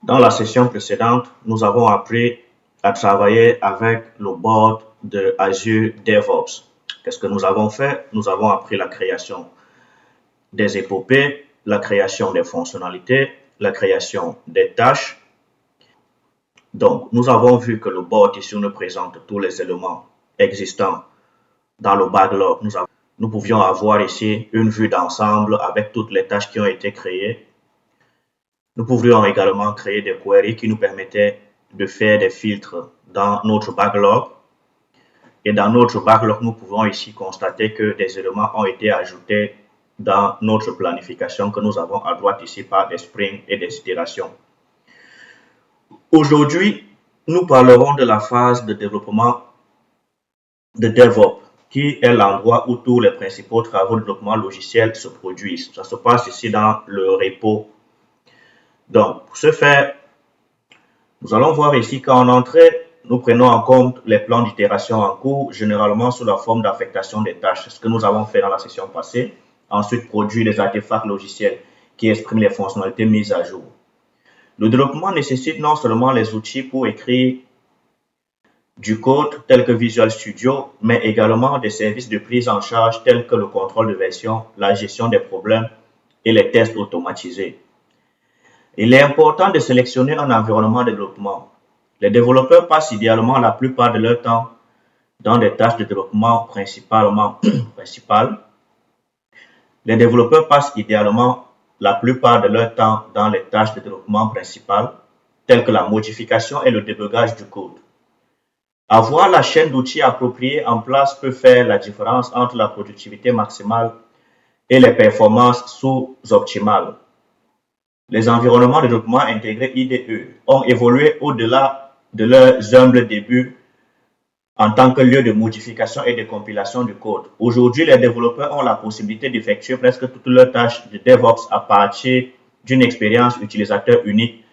Dans la session précédente, nous avons appris à travailler avec le board de Azure DevOps. Qu'est-ce que nous avons fait? Nous avons appris la création des épopées, la création des fonctionnalités, la création des tâches. Donc, nous avons vu que le board ici nous présente tous les éléments existants dans le backlog. Nous pouvions avoir ici une vue d'ensemble avec toutes les tâches qui ont été créées. Nous pouvions également créer des queries qui nous permettaient de faire des filtres dans notre backlog. Et dans notre backlog, nous pouvons ici constater que des éléments ont été ajoutés dans notre planification que nous avons à droite ici par des sprints et des itérations. Aujourd'hui, nous parlerons de la phase de développement de DevOps, qui est l'endroit où tous les principaux travaux de développement logiciel se produisent. Ça se passe ici dans le repo. Donc, pour ce faire, nous allons voir ici qu'en entrée, nous prenons en compte les plans d'itération en cours, généralement sous la forme d'affectation des tâches. C'est ce que nous avons fait dans la session passée. Ensuite, produire des artefacts logiciels qui expriment les fonctionnalités mises à jour. Le développement nécessite non seulement les outils pour écrire du code tel que Visual Studio, mais également des services de prise en charge tels que le contrôle de version, la gestion des problèmes et les tests automatisés. Il est important de sélectionner un environnement de développement. Les développeurs passent idéalement la plupart de leur temps dans des tâches de développement principales. Les développeurs passent idéalement la plupart de leur temps dans les tâches de développement principales, telles que la modification et le débugage du code. Avoir la chaîne d'outils appropriée en place peut faire la différence entre la productivité maximale et les performances sous-optimales. Les environnements de développement intégrés IDE ont évolué au-delà de leurs humbles débuts en tant que lieu de modification et de compilation du code. Aujourd'hui, les développeurs ont la possibilité d'effectuer presque toutes leurs tâches de DevOps à partir d'une expérience utilisateur unique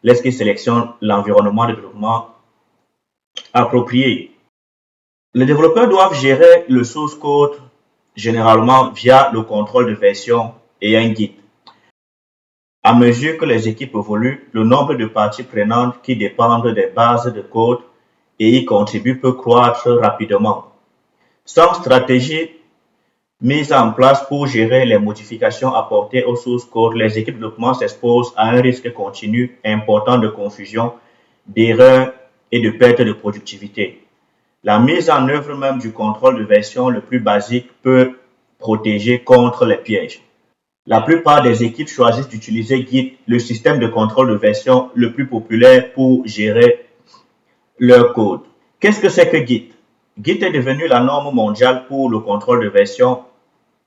lorsqu'ils sélectionnent l'environnement de développement approprié. Les développeurs doivent gérer le source code généralement via le contrôle de version et un guide. À mesure que les équipes évoluent, le nombre de parties prenantes qui dépendent des bases de code et y contribuent peut croître rapidement. Sans stratégie mise en place pour gérer les modifications apportées au source code, les équipes de développement s'exposent à un risque continu important de confusion, d'erreurs et de perte de productivité. La mise en œuvre même du contrôle de version le plus basique peut protéger contre les pièges. La plupart des équipes choisissent d'utiliser Git, le système de contrôle de version le plus populaire pour gérer leur code. Qu'est-ce que c'est que Git? Git est devenu la norme mondiale pour le contrôle de version.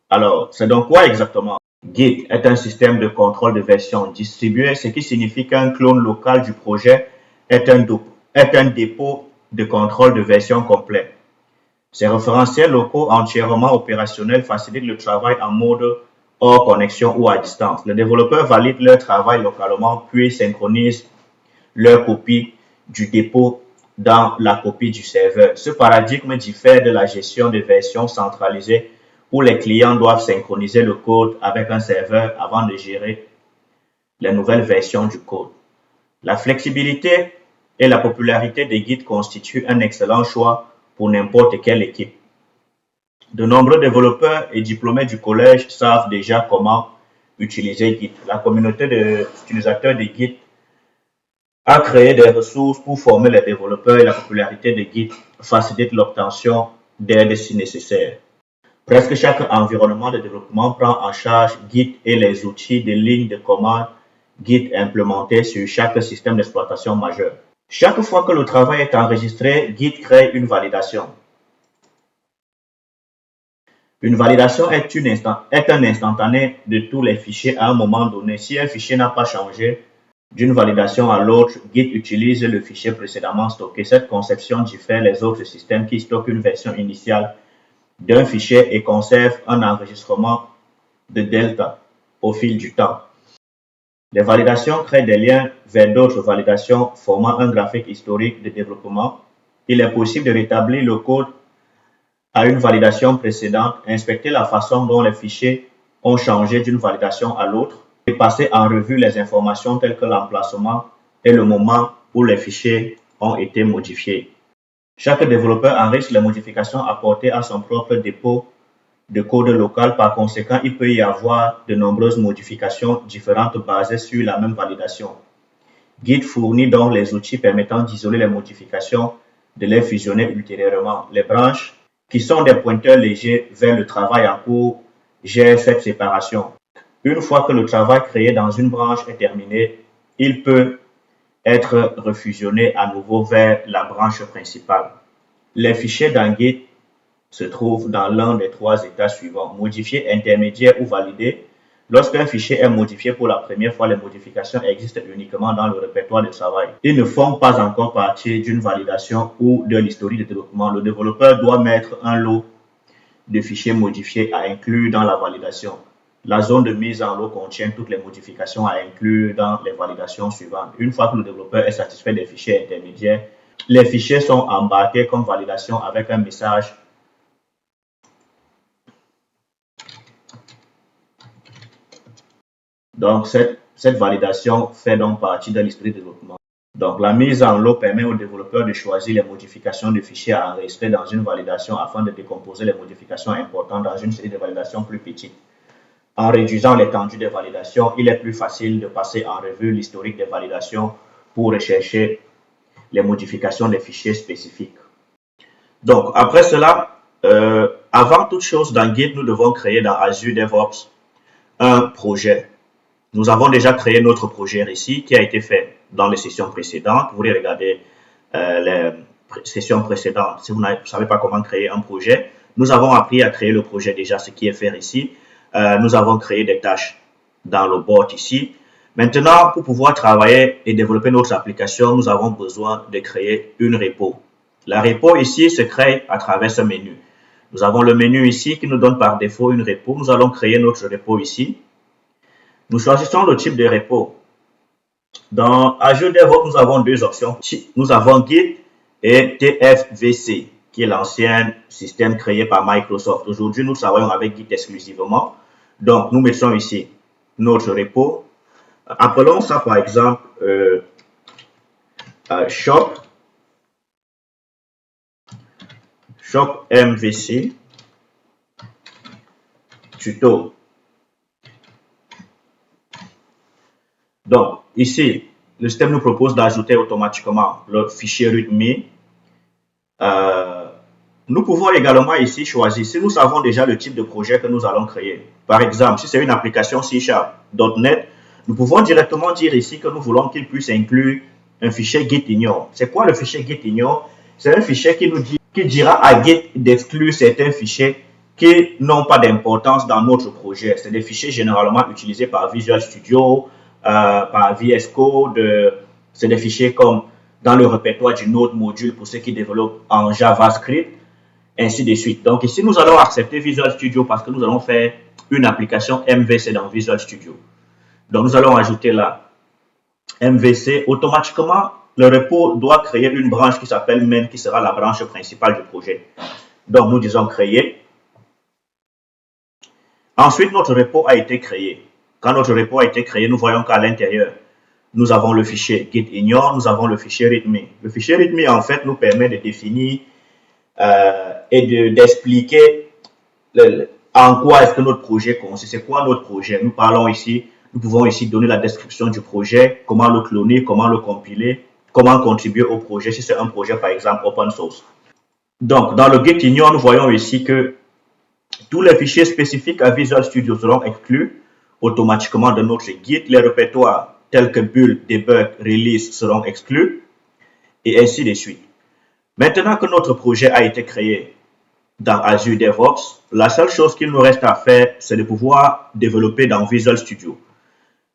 Alors, c'est donc quoi exactement? Git est un système de contrôle de version distribué, ce qui signifie qu'un clone local du projet est un dépôt de contrôle de version complet. Ces référentiels locaux entièrement opérationnels facilitent le travail en mode hors connexion ou à distance. Les développeurs valident leur travail localement puis synchronisent leur copie du dépôt dans la copie du serveur. Ce paradigme diffère de la gestion de versions centralisée où les clients doivent synchroniser le code avec un serveur avant de gérer les nouvelles versions du code. La flexibilité et la popularité des Git constituent un excellent choix pour n'importe quelle équipe. De nombreux développeurs et diplômés du collège savent déjà comment utiliser Git. La communauté d'utilisateurs de Git a créé des ressources pour former les développeurs et la popularité de Git facilite l'obtention d'aide si nécessaire. Presque chaque environnement de développement prend en charge Git et les outils de ligne de commande Git implémentés sur chaque système d'exploitation majeur. Chaque fois que le travail est enregistré, Git crée une validation. Une validation est un instantané de tous les fichiers à un moment donné. Si un fichier n'a pas changé d'une validation à l'autre, Git utilise le fichier précédemment stocké. Cette conception diffère les autres systèmes qui stockent une version initiale d'un fichier et conservent un enregistrement de delta au fil du temps. Les validations créent des liens vers d'autres validations formant un graphique historique de développement. Il est possible de rétablir le code à une validation précédente, inspecter la façon dont les fichiers ont changé d'une validation à l'autre et passer en revue les informations telles que l'emplacement et le moment où les fichiers ont été modifiés. Chaque développeur enregistre les modifications apportées à son propre dépôt de code local. Par conséquent, il peut y avoir de nombreuses modifications différentes basées sur la même validation. Git fournit donc les outils permettant d'isoler les modifications, de les fusionner ultérieurement. Les branches, qui sont des pointeurs légers vers le travail en cours, gèrent cette séparation. Une fois que le travail créé dans une branche est terminé, il peut être refusionné à nouveau vers la branche principale. Les fichiers dans Git se trouvent dans l'un des trois états suivants: modifié, intermédiaire ou validé. Lorsqu'un fichier est modifié pour la première fois, les modifications existent uniquement dans le répertoire de travail. Ils ne font pas encore partie d'une validation ou de l'historique de développement. Le développeur doit mettre un lot de fichiers modifiés à inclure dans la validation. La zone de mise en lot contient toutes les modifications à inclure dans les validations suivantes. Une fois que le développeur est satisfait des fichiers intermédiaires, les fichiers sont embarqués comme validation avec un message Donc, cette validation fait donc partie de l'historique de développement. Donc, la mise en lot permet au développeur de choisir les modifications de fichiers à enregistrer dans une validation afin de décomposer les modifications importantes dans une série de validations plus petites. En réduisant l'étendue des validations, il est plus facile de passer en revue l'historique des validations pour rechercher les modifications des fichiers spécifiques. Donc, après cela, avant toute chose dans Git, nous devons créer dans Azure DevOps un projet. Nous avons déjà créé notre projet ici qui a été fait dans les sessions précédentes. Vous voulez regarder les sessions précédentes si vous ne savez pas comment créer un projet. Nous avons appris à créer le projet déjà, ce qui est fait ici. Nous avons créé des tâches dans le board ici. Maintenant, pour pouvoir travailler et développer notre application, nous avons besoin de créer une repo. La repo ici se crée à travers ce menu. Nous avons le menu ici qui nous donne par défaut une repo. Nous allons créer notre repo ici. Nous choisissons le type de repo. Dans Azure DevOps, nous avons deux options. Nous avons Git et TFVC, qui est l'ancien système créé par Microsoft. Aujourd'hui, nous travaillons avec Git exclusivement. Donc, nous mettons ici notre repo. Appelons ça par exemple shop MVC tuto. Donc, ici, le système nous propose d'ajouter automatiquement le fichier README. Nous pouvons également ici choisir, si nous savons déjà le type de projet que nous allons créer. Par exemple, si c'est une application C#.NET, nous pouvons directement dire ici que nous voulons qu'il puisse inclure un fichier gitignore. C'est quoi le fichier gitignore? C'est un fichier qui dira à Git d'exclure certains fichiers qui n'ont pas d'importance dans notre projet. C'est des fichiers généralement utilisés par Visual Studio, par VS Code. C'est des fichiers comme dans le répertoire du Node module pour ceux qui développent en JavaScript, ainsi de suite. Donc ici, nous allons accepter Visual Studio parce que nous allons faire une application MVC dans Visual Studio. Donc nous allons ajouter là MVC. Automatiquement, le repo doit créer une branche qui s'appelle main, qui sera la branche principale du projet. Donc nous disons créer. Ensuite, notre repo a été créé. Quand notre repo a été créé, nous voyons qu'à l'intérieur, nous avons le fichier gitignore, nous avons le fichier README. Le fichier README, en fait, nous permet de définir et d'expliquer en quoi est-ce que notre projet consiste. C'est quoi notre projet? Nous parlons ici, nous pouvons ici donner la description du projet, comment le cloner, comment le compiler, comment contribuer au projet, si c'est un projet, par exemple, open source. Donc, dans le gitignore, nous voyons ici que tous les fichiers spécifiques à Visual Studio seront exclus automatiquement de notre Git. Les répertoires tels que build, debug, release seront exclus et ainsi de suite. Maintenant que notre projet a été créé dans Azure DevOps, la seule chose qu'il nous reste à faire, c'est de pouvoir développer dans Visual Studio.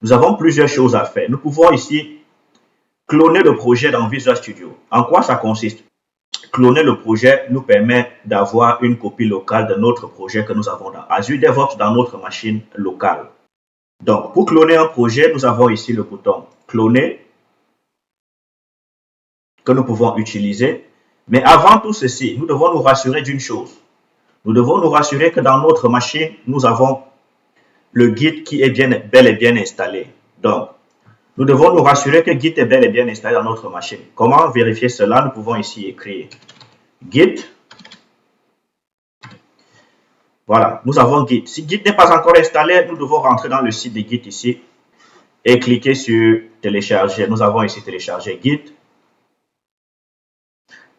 Nous avons plusieurs choses à faire. Nous pouvons ici cloner le projet dans Visual Studio. En quoi ça consiste? Cloner le projet nous permet d'avoir une copie locale de notre projet que nous avons dans Azure DevOps dans notre machine locale. Donc, pour cloner un projet, nous avons ici le bouton cloner que nous pouvons utiliser. Mais avant tout ceci, nous devons nous rassurer d'une chose. Nous devons nous rassurer que dans notre machine, nous avons le Git qui est bel et bien installé. Donc, Nous devons nous rassurer que Git est bel et bien installé dans notre machine. Comment vérifier cela? Nous pouvons ici écrire Git. Voilà, nous avons Git. Si Git n'est pas encore installé, nous devons rentrer dans le site de Git ici et cliquer sur télécharger. Nous avons ici télécharger Git.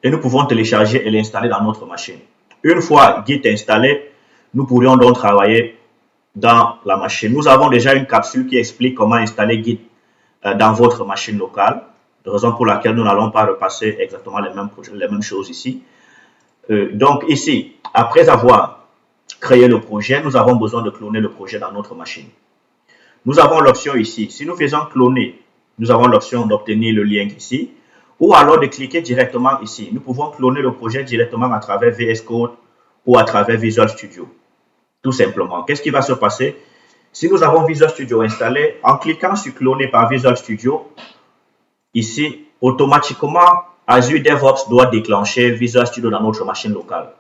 Et nous pouvons télécharger et l'installer dans notre machine. Une fois Git installé, nous pourrions donc travailler dans la machine. Nous avons déjà une capsule qui explique comment installer Git dans votre machine locale, de raison pour laquelle nous n'allons pas repasser exactement les mêmes choses ici. Donc ici, après avoir créé le projet, nous avons besoin de cloner le projet dans notre machine. Nous avons l'option ici. Si nous faisons cloner, nous avons l'option d'obtenir le lien ici, ou alors de cliquer directement ici. Nous pouvons cloner le projet directement à travers VS Code ou à travers Visual Studio. Tout simplement. Qu'est-ce qui va se passer? Si nous avons Visual Studio installé, en cliquant sur cloner par Visual Studio, ici, automatiquement, Azure DevOps doit déclencher Visual Studio dans notre machine locale.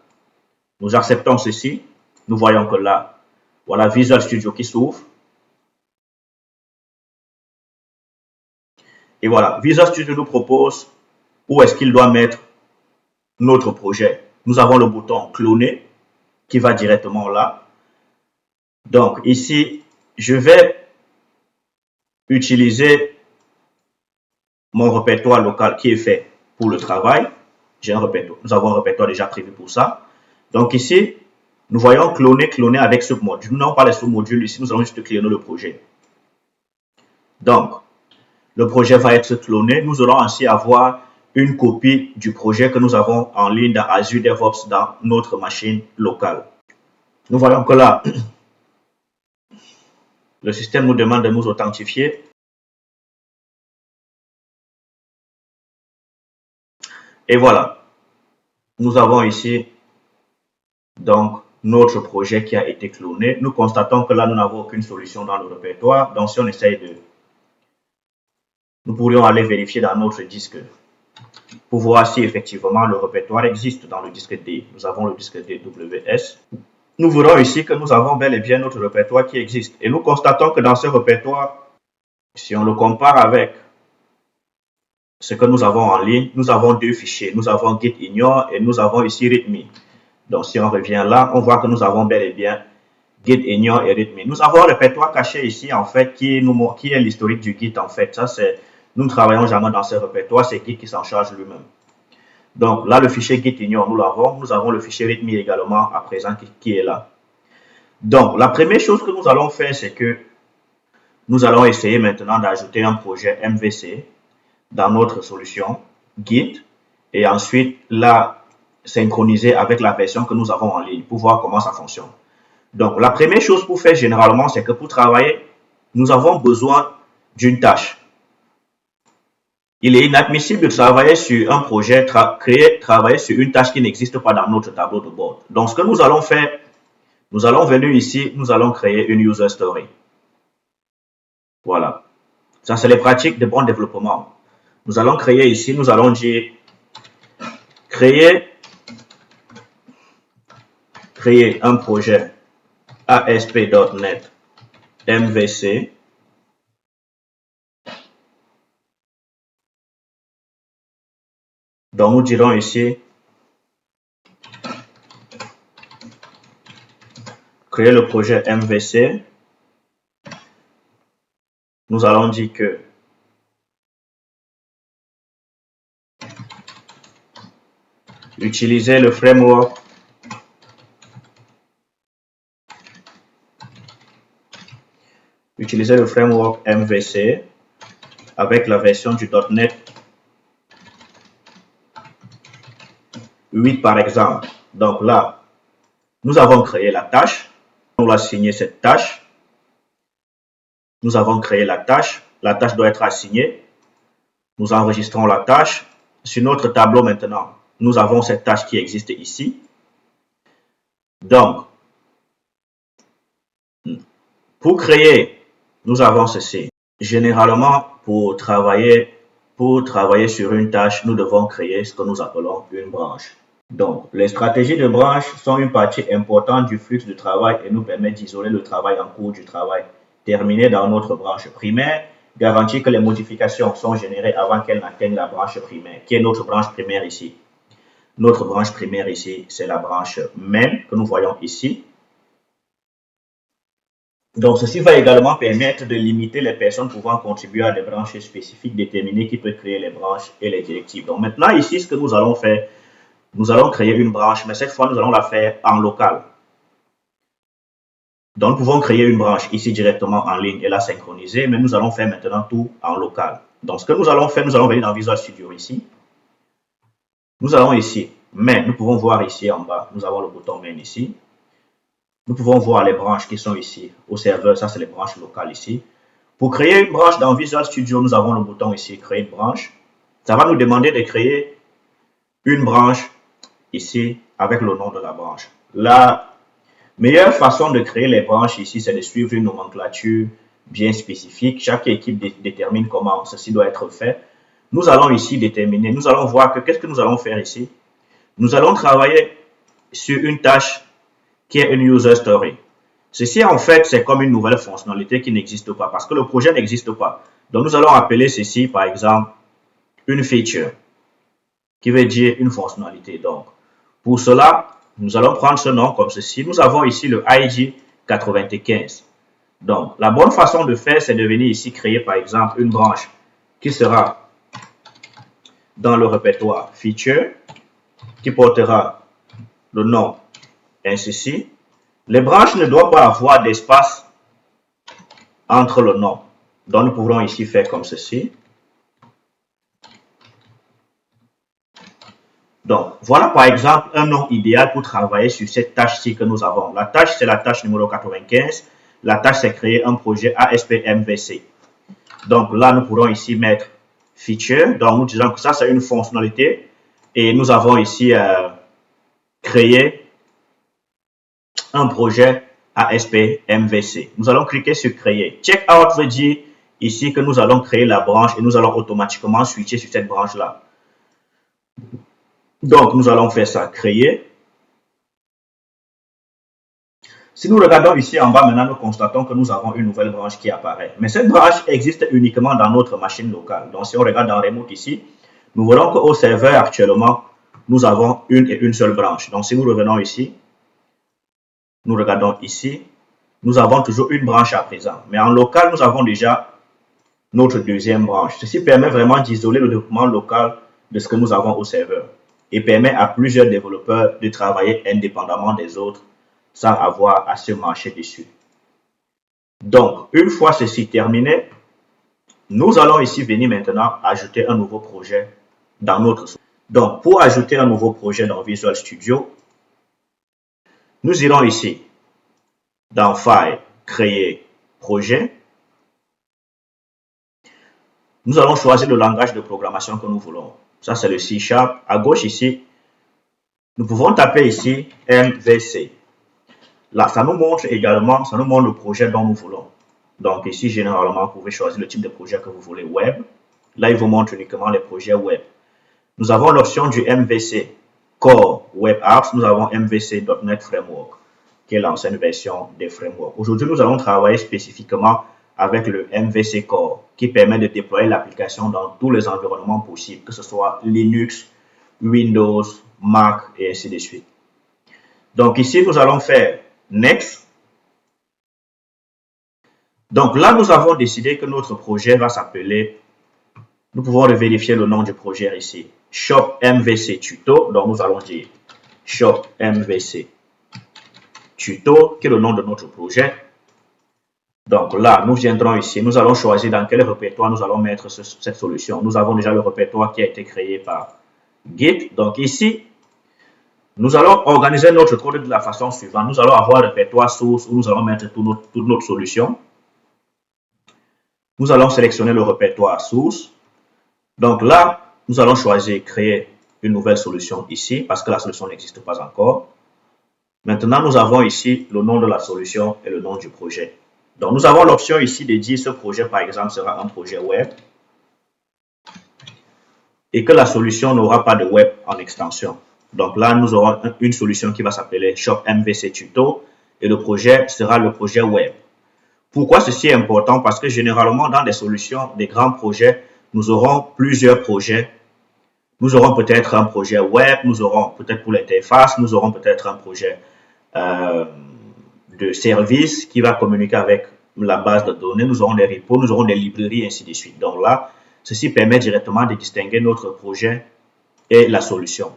Nous acceptons ceci. Nous voyons que là, voilà Visual Studio qui s'ouvre. Et voilà, Visual Studio nous propose où est-ce qu'il doit mettre notre projet. Nous avons le bouton cloner qui va directement là. Donc ici, je vais utiliser mon répertoire local qui est fait pour le travail. J'ai un répertoire. Nous avons un répertoire déjà prévu pour ça. Donc ici, nous voyons cloner avec ce module. Nous n'avons pas les sous-modules ici, nous allons juste cloner le projet. Donc, le projet va être cloné. Nous allons ainsi avoir une copie du projet que nous avons en ligne dans Azure DevOps dans notre machine locale. Nous voyons que là, le système nous demande de nous authentifier. Et voilà, nous avons ici donc notre projet qui a été cloné. Nous constatons que là, nous n'avons aucune solution dans le répertoire. Donc, si on essaye de... Nous pourrions aller vérifier dans notre disque pour voir si effectivement le répertoire existe dans le disque D. Nous avons le disque D WS. Nous verrons ici que nous avons bel et bien notre répertoire qui existe. Et nous constatons que dans ce répertoire, si on le compare avec ce que nous avons en ligne, nous avons deux fichiers. Nous avons git ignore et nous avons ici readme. Donc si on revient là, on voit que nous avons bel et bien git ignore et readme. Nous avons un répertoire caché ici en fait qui est l'historique du git en fait. Ça c'est, nous ne travaillons jamais dans ce répertoire, c'est Git qui s'en charge lui-même. Donc là le fichier git ignore nous l'avons, nous avons le fichier readme également à présent qui est là. Donc la première chose que nous allons faire c'est que nous allons essayer maintenant d'ajouter un projet MVC dans notre solution Git et ensuite la synchroniser avec la version que nous avons en ligne pour voir comment ça fonctionne. Donc, la première chose pour faire généralement, c'est que pour travailler, nous avons besoin d'une tâche. Il est inadmissible de travailler sur un projet, travailler sur une tâche qui n'existe pas dans notre tableau de bord. Donc, ce que nous allons faire, nous allons venir ici, nous allons créer une user story. Voilà. Ça, c'est les pratiques de bon développement. Nous allons créer ici, nous allons dire créer un projet ASP.NET MVC. Donc, nous dirons ici créer le projet MVC. Nous allons dire que utiliser le framework MVC avec la version du .NET 8 par exemple. Donc là, nous avons créé la tâche. On va assigner cette tâche. Nous avons créé la tâche. La tâche doit être assignée. Nous enregistrons la tâche. Sur notre tableau maintenant, nous avons cette tâche qui existe ici. Donc, pour créer, nous avons ceci. Généralement, pour travailler sur une tâche, nous devons créer ce que nous appelons une branche. Donc, les stratégies de branche sont une partie importante du flux de travail et nous permettent d'isoler le travail en cours du travail terminé dans notre branche primaire garantit que les modifications sont générées avant qu'elles n'atteignent la branche primaire, qui est notre branche primaire ici. Notre branche primaire ici, c'est la branche main que nous voyons ici. Donc, ceci va également permettre de limiter les personnes pouvant contribuer à des branches spécifiques, déterminer qui peut créer les branches et les directives. Donc, maintenant, ici, ce que nous allons faire, nous allons créer une branche, mais cette fois, nous allons la faire en local. Donc, nous pouvons créer une branche ici directement en ligne et la synchroniser, mais nous allons faire maintenant tout en local. Donc, ce que nous allons faire, nous allons venir dans Visual Studio ici. Nous allons ici, mais nous pouvons voir ici en bas, nous avons le bouton main ici. Nous pouvons voir les branches qui sont ici au serveur, ça c'est les branches locales ici. Pour créer une branche dans Visual Studio, nous avons le bouton ici, créer une branche. Ça va nous demander de créer une branche ici avec le nom de la branche. La meilleure façon de créer les branches ici, c'est de suivre une nomenclature bien spécifique. Chaque équipe détermine comment ceci doit être fait. Nous allons ici déterminer, nous allons voir que qu'est-ce que nous allons faire ici. Nous allons travailler sur une tâche qui est une user story. Ceci, en fait, c'est comme une nouvelle fonctionnalité qui n'existe pas parce que le projet n'existe pas. Donc, nous allons appeler ceci, par exemple, une feature qui veut dire une fonctionnalité. Donc, pour cela, nous allons prendre ce nom comme ceci. Nous avons ici le ID 95. Donc, la bonne façon de faire, c'est de venir ici créer, par exemple, une branche qui sera dans le répertoire feature qui portera le nom ainsi. Les branches ne doivent pas avoir d'espace entre le nom. Donc, nous pouvons ici faire comme ceci. Donc, voilà par exemple un nom idéal pour travailler sur cette tâche-ci que nous avons. La tâche, c'est la tâche numéro 95. La tâche, c'est créer un projet ASP.MVC. Donc, là, nous pourrons ici mettre feature. Donc, nous disons que ça, c'est une fonctionnalité. Et nous avons ici créé un projet ASP.MVC. Nous allons cliquer sur créer. Checkout veut dire ici que nous allons créer la branche et nous allons automatiquement switcher sur cette branche-là. Donc, nous allons faire ça, créer. Si nous regardons ici en bas, maintenant, nous constatons que nous avons une nouvelle branche qui apparaît. Mais cette branche existe uniquement dans notre machine locale. Donc, si on regarde dans Remote ici, nous voyons qu'au serveur, actuellement, nous avons une et une seule branche. Donc, si nous revenons ici, nous regardons ici, nous avons toujours une branche à présent. Mais en local, nous avons déjà notre deuxième branche. Ceci permet vraiment d'isoler le développement local de ce que nous avons au serveur et permet à plusieurs développeurs de travailler indépendamment des autres sans avoir à se marcher dessus. Donc, une fois ceci terminé, nous allons ici venir maintenant ajouter un nouveau projet dans notre solution. Donc, pour ajouter un nouveau projet dans Visual Studio, nous irons ici dans File, Créer, Projet. Nous allons choisir le langage de programmation que nous voulons. Ça, c'est le C#. À gauche ici, nous pouvons taper ici MVC. Là, ça nous montre également, ça nous montre le projet dont nous voulons. Donc ici, généralement, vous pouvez choisir le type de projet que vous voulez web. Là, il vous montre uniquement les projets web. Nous avons l'option du MVC Core Web Apps. Nous avons MVC.NET Framework, qui est l'ancienne version des frameworks. Aujourd'hui, nous allons travailler spécifiquement avec le MVC Core, qui permet de déployer l'application dans tous les environnements possibles, que ce soit Linux, Windows, Mac et ainsi de suite. Donc ici, nous allons faire Next. Donc là, nous avons décidé que notre projet va s'appeler, nous pouvons vérifier le nom du projet ici, Shop MVC Tuto. Donc nous allons dire Shop MVC Tuto, qui est le nom de notre projet. Donc là, nous viendrons ici, nous allons choisir dans quel répertoire nous allons mettre cette solution. Nous avons déjà le répertoire qui a été créé par Git. Donc ici, nous allons organiser notre code de la façon suivante. Nous allons avoir le répertoire source où nous allons mettre toute notre solution. Nous allons sélectionner le répertoire source. Donc là, nous allons choisir créer une nouvelle solution ici parce que la solution n'existe pas encore. Maintenant, nous avons ici le nom de la solution et le nom du projet. Donc, nous avons l'option ici de dire ce projet, par exemple, sera un projet web et que la solution n'aura pas de web en extension. Donc là, nous aurons une solution qui va s'appeler Shop MVC Tuto et le projet sera le projet web. Pourquoi ceci est important? Parce que généralement, dans des solutions, des grands projets, nous aurons plusieurs projets. Nous aurons peut-être un projet web, nous aurons peut-être pour l'interface, nous aurons peut-être un projet euh, de service qui va communiquer avec la base de données, nous aurons des repos, nous aurons des librairies, ainsi de suite. Donc là, ceci permet directement de distinguer notre projet et la solution.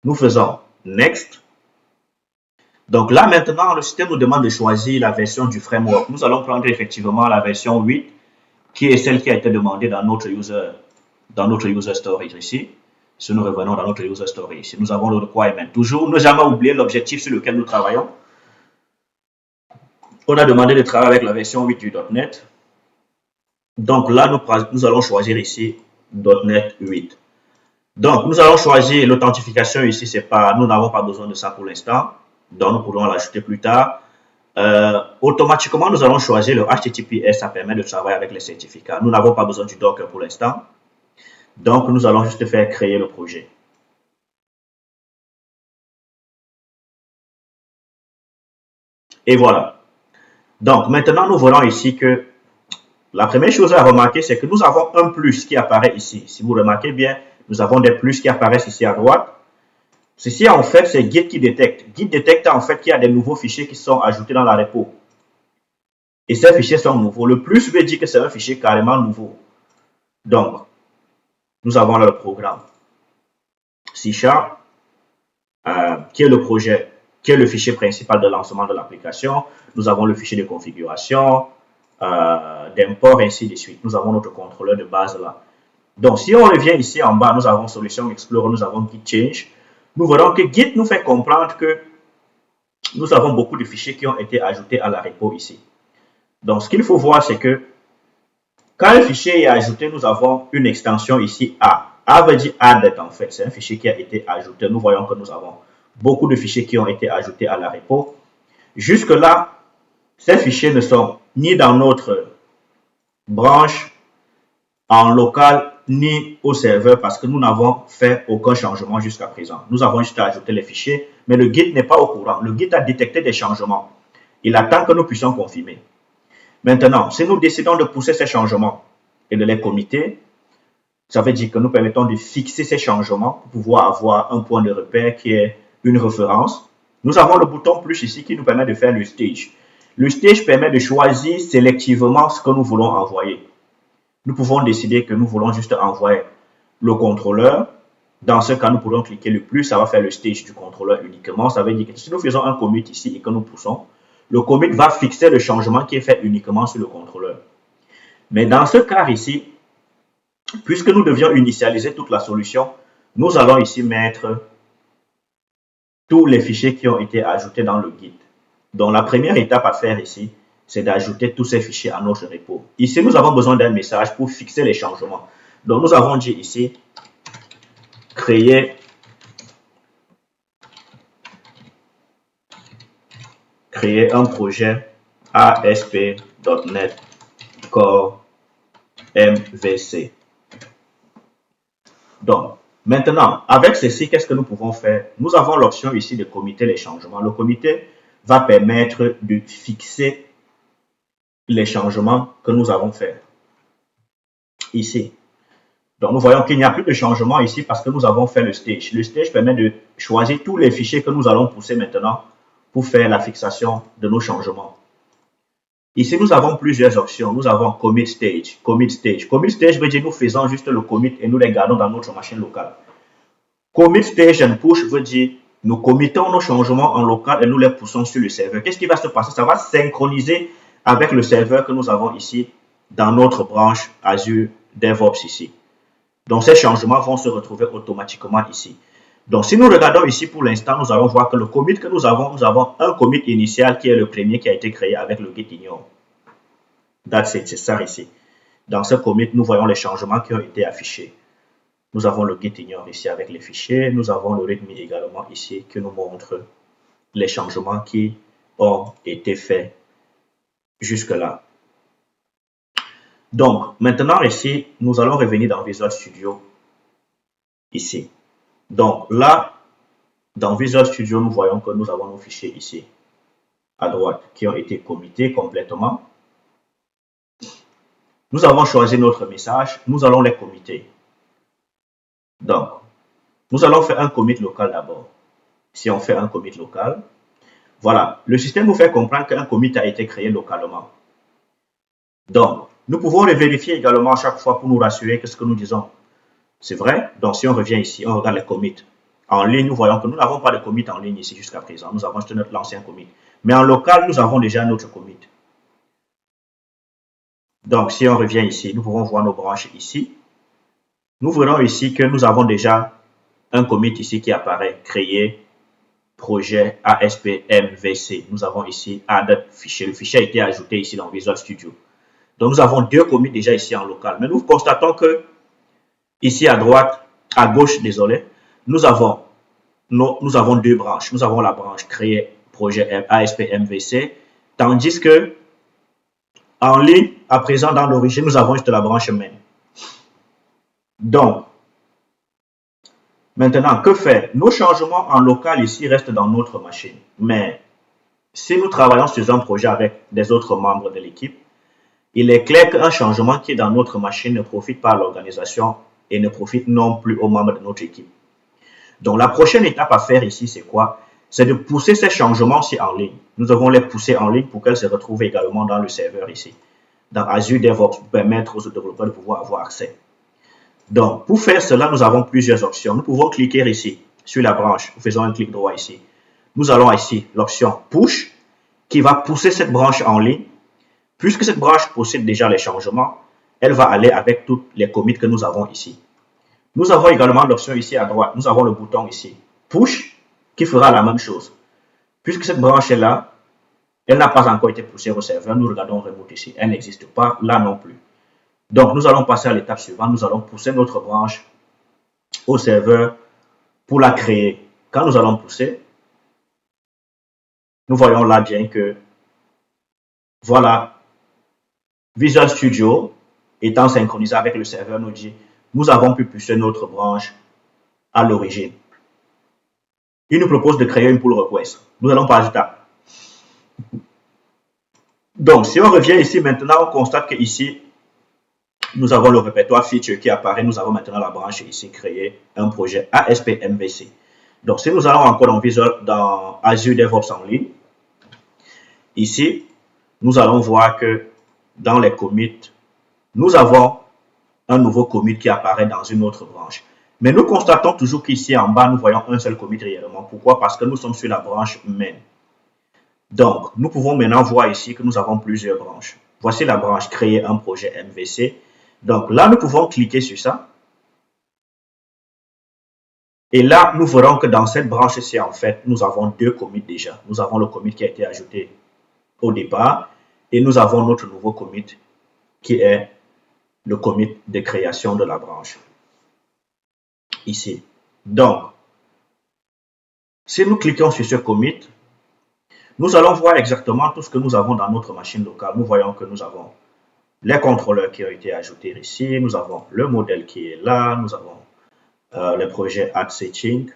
Nous faisons Next. Donc là, maintenant, le système nous demande de choisir la version du framework. Nous allons prendre effectivement la version 8, qui est celle qui a été demandée dans notre user storage ici. Si nous revenons dans notre user storage ici, nous avons le requirement. Toujours, ne jamais oublier l'objectif sur lequel nous travaillons. On a demandé de travailler avec la version 8 du .NET. Donc là, nous allons choisir ici .NET 8. Donc, nous allons choisir l'authentification ici, nous n'avons pas besoin de ça pour l'instant. Donc, nous pourrons l'ajouter plus tard. Automatiquement, nous allons choisir le HTTPS, ça permet de travailler avec les certificats. Nous n'avons pas besoin du Docker pour l'instant. Donc, nous allons juste faire créer le projet. Et voilà. Donc, maintenant, nous voyons ici que la première chose à remarquer, c'est que nous avons un plus qui apparaît ici. Si vous remarquez bien, nous avons des plus qui apparaissent ici à droite. Ceci, en fait, c'est Git qui détecte. Git détecte, en fait, qu'il y a des nouveaux fichiers qui sont ajoutés dans la repo. Et ces fichiers sont nouveaux. Le plus veut dire que c'est un fichier carrément nouveau. Donc, nous avons là le programme C#, qui est le projet, qui est le fichier principal de lancement de l'application. Nous avons le fichier de configuration, d'import, ainsi de suite. Nous avons notre contrôleur de base là. Donc, si on revient ici en bas, nous avons Solution Explorer, nous avons Git Change. Nous voyons que Git nous fait comprendre que nous avons beaucoup de fichiers qui ont été ajoutés à la repo ici. Donc, ce qu'il faut voir, c'est que quand un fichier est ajouté, nous avons une extension ici A. A veut dire added en fait. C'est un fichier qui a été ajouté. Nous voyons que nous avons beaucoup de fichiers qui ont été ajoutés à la repo. Jusque-là, ces fichiers ne sont ni dans notre branche en local ni au serveur parce que nous n'avons fait aucun changement jusqu'à présent. Nous avons juste ajouté les fichiers, mais le Git n'est pas au courant. Le Git a détecté des changements. Il attend que nous puissions confirmer. Maintenant, si nous décidons de pousser ces changements et de les committer, ça veut dire que nous permettons de fixer ces changements pour pouvoir avoir un point de repère qui est une référence. Nous avons le bouton plus ici qui nous permet de faire le stage. Le stage permet de choisir sélectivement ce que nous voulons envoyer. Nous pouvons décider que nous voulons juste envoyer le contrôleur. Dans ce cas, nous pourrons cliquer le plus, ça va faire le stage du contrôleur uniquement. Ça veut dire que si nous faisons un commit ici et que nous poussons, le commit va fixer le changement qui est fait uniquement sur le contrôleur. Mais dans ce cas ici, puisque nous devions initialiser toute la solution, nous allons ici mettre tous les fichiers qui ont été ajoutés dans le Git. Donc, la première étape à faire ici, c'est d'ajouter tous ces fichiers à notre repo. Ici, nous avons besoin d'un message pour fixer les changements. Donc, nous avons dit ici, créer un projet ASP.NET Core MVC. Donc, maintenant, avec ceci, qu'est-ce que nous pouvons faire? Nous avons l'option ici de committer les changements. Le comité va permettre de fixer les changements que nous avons faits ici. Donc, nous voyons qu'il n'y a plus de changement ici parce que nous avons fait le stage. Le stage permet de choisir tous les fichiers que nous allons pousser maintenant pour faire la fixation de nos changements. Ici, nous avons plusieurs options. Nous avons commit stage, commit stage. Commit stage veut dire que nous faisons juste le commit et nous les gardons dans notre machine locale. Commit stage and push veut dire nous committons nos changements en local et nous les poussons sur le serveur. Qu'est-ce qui va se passer? Ça va synchroniser avec le serveur que nous avons ici dans notre branche Azure DevOps ici. Donc, ces changements vont se retrouver automatiquement ici. Donc, si nous regardons ici pour l'instant, nous allons voir que le commit que nous avons un commit initial qui est le premier qui a été créé avec le git ignore. That's it, c'est ça ici. Dans ce commit, nous voyons les changements qui ont été affichés. Nous avons le git ignore ici avec les fichiers. Nous avons le readme également ici qui nous montre les changements qui ont été faits jusque-là. Donc, maintenant ici, nous allons revenir dans Visual Studio ici. Donc là, dans Visual Studio, nous voyons que nous avons nos fichiers ici. à droite qui ont été committés complètement. Nous avons choisi notre message, nous allons les committer. Donc, nous allons faire un commit local d'abord. Si on fait un commit local, voilà, le système vous fait comprendre qu'un commit a été créé localement. Donc, nous pouvons le vérifier également à chaque fois pour nous rassurer que ce que nous disons, c'est vrai. Donc, si on revient ici, on regarde les commits. En ligne, nous voyons que nous n'avons pas de commit en ligne ici jusqu'à présent. Nous avons juste notre l'ancien commit. Mais en local, nous avons déjà notre commit. Donc, si on revient ici, nous pouvons voir nos branches ici. Nous verrons ici que nous avons déjà un commit ici qui apparaît, créé, projet ASP.MVC. Nous avons ici add fichier. Le fichier a été ajouté ici dans Visual Studio. Donc, nous avons deux commits déjà ici en local. Mais nous constatons que ici à droite, à gauche, désolé, nous avons deux branches. Nous avons la branche créée projet ASP.MVC, tandis que en ligne, à présent dans l'origine, nous avons juste la branche main. Donc, maintenant, que faire? Nos changements en local ici restent dans notre machine. Mais si nous travaillons sur un projet avec des autres membres de l'équipe, il est clair qu'un changement qui est dans notre machine ne profite pas à l'organisation et ne profite non plus aux membres de notre équipe. Donc, la prochaine étape à faire ici, c'est quoi? C'est de pousser ces changements-ci en ligne. Nous devons les pousser en ligne pour qu'elles se retrouvent également dans le serveur ici. Dans Azure DevOps, pour permettre aux développeurs de pouvoir avoir accès. Donc, pour faire cela, nous avons plusieurs options. Nous pouvons cliquer ici, sur la branche. Nous faisons un clic droit ici. Nous allons ici, l'option Push, qui va pousser cette branche en ligne. Puisque cette branche possède déjà les changements, elle va aller avec tous les commits que nous avons ici. Nous avons également l'option ici à droite. Nous avons le bouton ici, Push, qui fera la même chose. Puisque cette branche est là, elle n'a pas encore été poussée au serveur. Nous regardons Remote ici. Elle n'existe pas là non plus. Donc, nous allons passer à l'étape suivante. Nous allons pousser notre branche au serveur pour la créer. Quand nous allons pousser, nous voyons là bien que, voilà, Visual Studio étant synchronisé avec le serveur nous dit, nous avons pu pousser notre branche à l'origine. Il nous propose de créer une pull request. Nous allons par étapes. Donc, si on revient ici maintenant, on constate que ici, nous avons le répertoire feature qui apparaît. Nous avons maintenant la branche ici créer un projet ASP.MVC. Donc, si nous allons encore dans Azure DevOps en ligne, ici, nous allons voir que dans les commits, nous avons un nouveau commit qui apparaît dans une autre branche. Mais nous constatons toujours qu'ici en bas, nous voyons un seul commit réellement. Pourquoi? Parce que nous sommes sur la branche main. Donc, nous pouvons maintenant voir ici que nous avons plusieurs branches. Voici la branche créer un projet MVC. Donc là, nous pouvons cliquer sur ça. Et là, nous verrons que dans cette branche-ci, en fait, nous avons deux commits déjà. Nous avons le commit qui a été ajouté au départ et nous avons notre nouveau commit qui est le commit de création de la branche. Ici. Donc, si nous cliquons sur ce commit, nous allons voir exactement tout ce que nous avons dans notre machine locale. Nous voyons que nous avons les contrôleurs qui ont été ajoutés ici, nous avons le modèle qui est là, nous avons le projet Add Setting.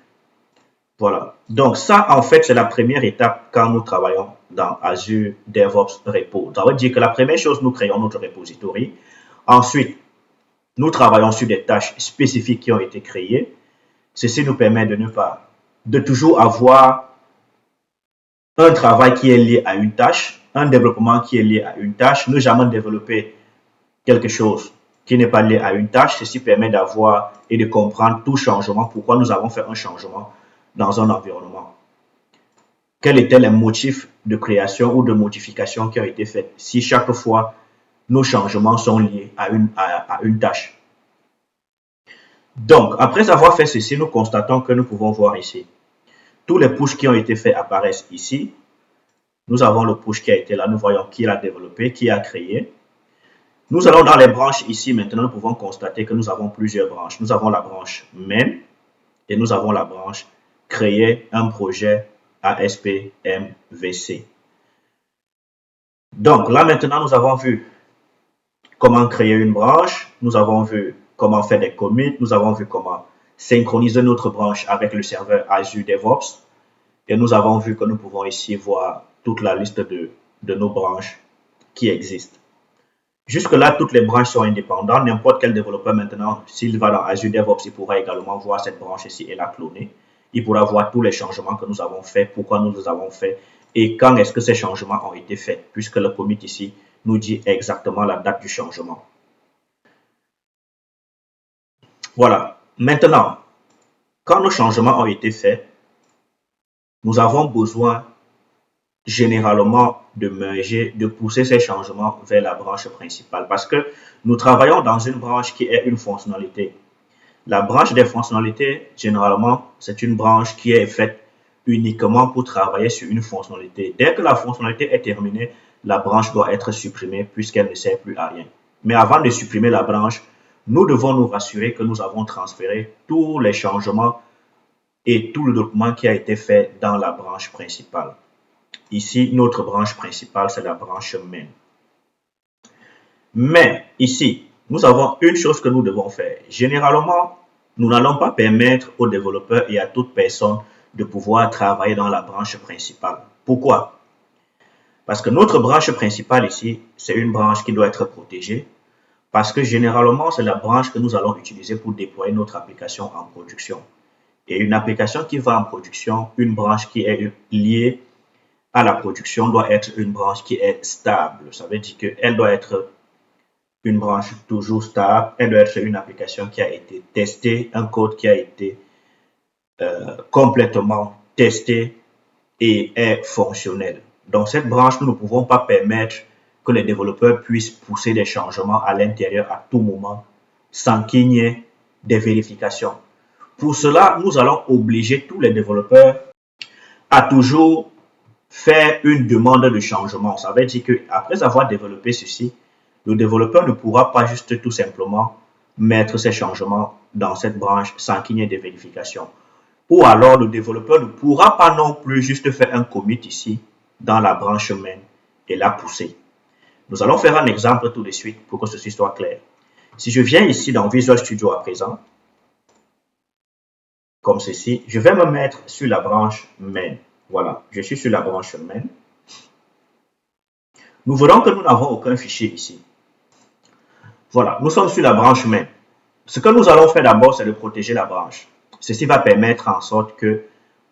Voilà. Donc ça, en fait, c'est la première étape quand nous travaillons dans Azure DevOps Repo. Ça veut dire que la première chose, nous créons notre repository. Ensuite, nous travaillons sur des tâches spécifiques qui ont été créées. Ceci nous permet de toujours avoir un travail qui est lié à une tâche, un développement qui est lié à une tâche, ne jamais développer quelque chose qui n'est pas lié à une tâche. Ceci permet d'avoir et de comprendre tout changement, pourquoi nous avons fait un changement dans un environnement. Quels étaient les motifs de création ou de modification qui ont été faits si chaque fois nos changements sont liés à une tâche. Donc, après avoir fait ceci, nous constatons que nous pouvons voir ici. Tous les pushs qui ont été faits apparaissent ici. Nous avons le push qui a été là. Nous voyons qui l'a développé, qui a créé. Nous allons dans les branches ici. Maintenant, nous pouvons constater que nous avons plusieurs branches. Nous avons la branche main et nous avons la branche créer un projet ASP.MVC. Donc, là maintenant, nous avons vu comment créer une branche. Nous avons vu comment faire des commits. Nous avons vu comment synchroniser notre branche avec le serveur Azure DevOps. Et nous avons vu que nous pouvons ici voir toute la liste de nos branches qui existent. Jusque-là, toutes les branches sont indépendantes. N'importe quel développeur maintenant, s'il va dans Azure DevOps, il pourra également voir cette branche ici et la cloner. Il pourra voir tous les changements que nous avons faits, pourquoi nous les avons faits et quand est-ce que ces changements ont été faits, puisque le commit ici nous dit exactement la date du changement. Voilà. Maintenant, quand nos changements ont été faits, nous avons besoin généralement de merger, de pousser ces changements vers la branche principale parce que nous travaillons dans une branche qui est une fonctionnalité. La branche des fonctionnalités, généralement, c'est une branche qui est faite uniquement pour travailler sur une fonctionnalité. Dès que la fonctionnalité est terminée, la branche doit être supprimée puisqu'elle ne sert plus à rien. Mais avant de supprimer la branche, nous devons nous rassurer que nous avons transféré tous les changements et tout le document qui a été fait dans la branche principale. Ici, notre branche principale, c'est la branche main. Mais ici, nous avons une chose que nous devons faire. Généralement, nous n'allons pas permettre aux développeurs et à toute personne de pouvoir travailler dans la branche principale. Pourquoi? Parce que notre branche principale ici, c'est une branche qui doit être protégée. Parce que généralement, c'est la branche que nous allons utiliser pour déployer notre application en production. Et une application qui va en production, une branche qui est liée à la production doit être une branche qui est stable. Ça veut dire qu'elle doit être une branche toujours stable. Elle doit être une application qui a été testée, un code qui a été complètement testé et est fonctionnel. Donc, cette branche, nous ne pouvons pas permettre que les développeurs puissent pousser des changements à l'intérieur à tout moment sans qu'il n'y ait des vérifications. Pour cela, nous allons obliger tous les développeurs à toujours faire une demande de changement. Ça veut dire qu'après avoir développé ceci, le développeur ne pourra pas juste tout simplement mettre ces changements dans cette branche sans qu'il y ait de vérification. Ou alors, le développeur ne pourra pas non plus juste faire un commit ici dans la branche main et la pousser. Nous allons faire un exemple tout de suite pour que ceci soit clair. Si je viens ici dans Visual Studio à présent, comme ceci, je vais me mettre sur la branche main. Voilà, je suis sur la branche main. Nous verrons que nous n'avons aucun fichier ici. Voilà, nous sommes sur la branche main. Ce que nous allons faire d'abord, c'est de protéger la branche. Ceci va permettre en sorte que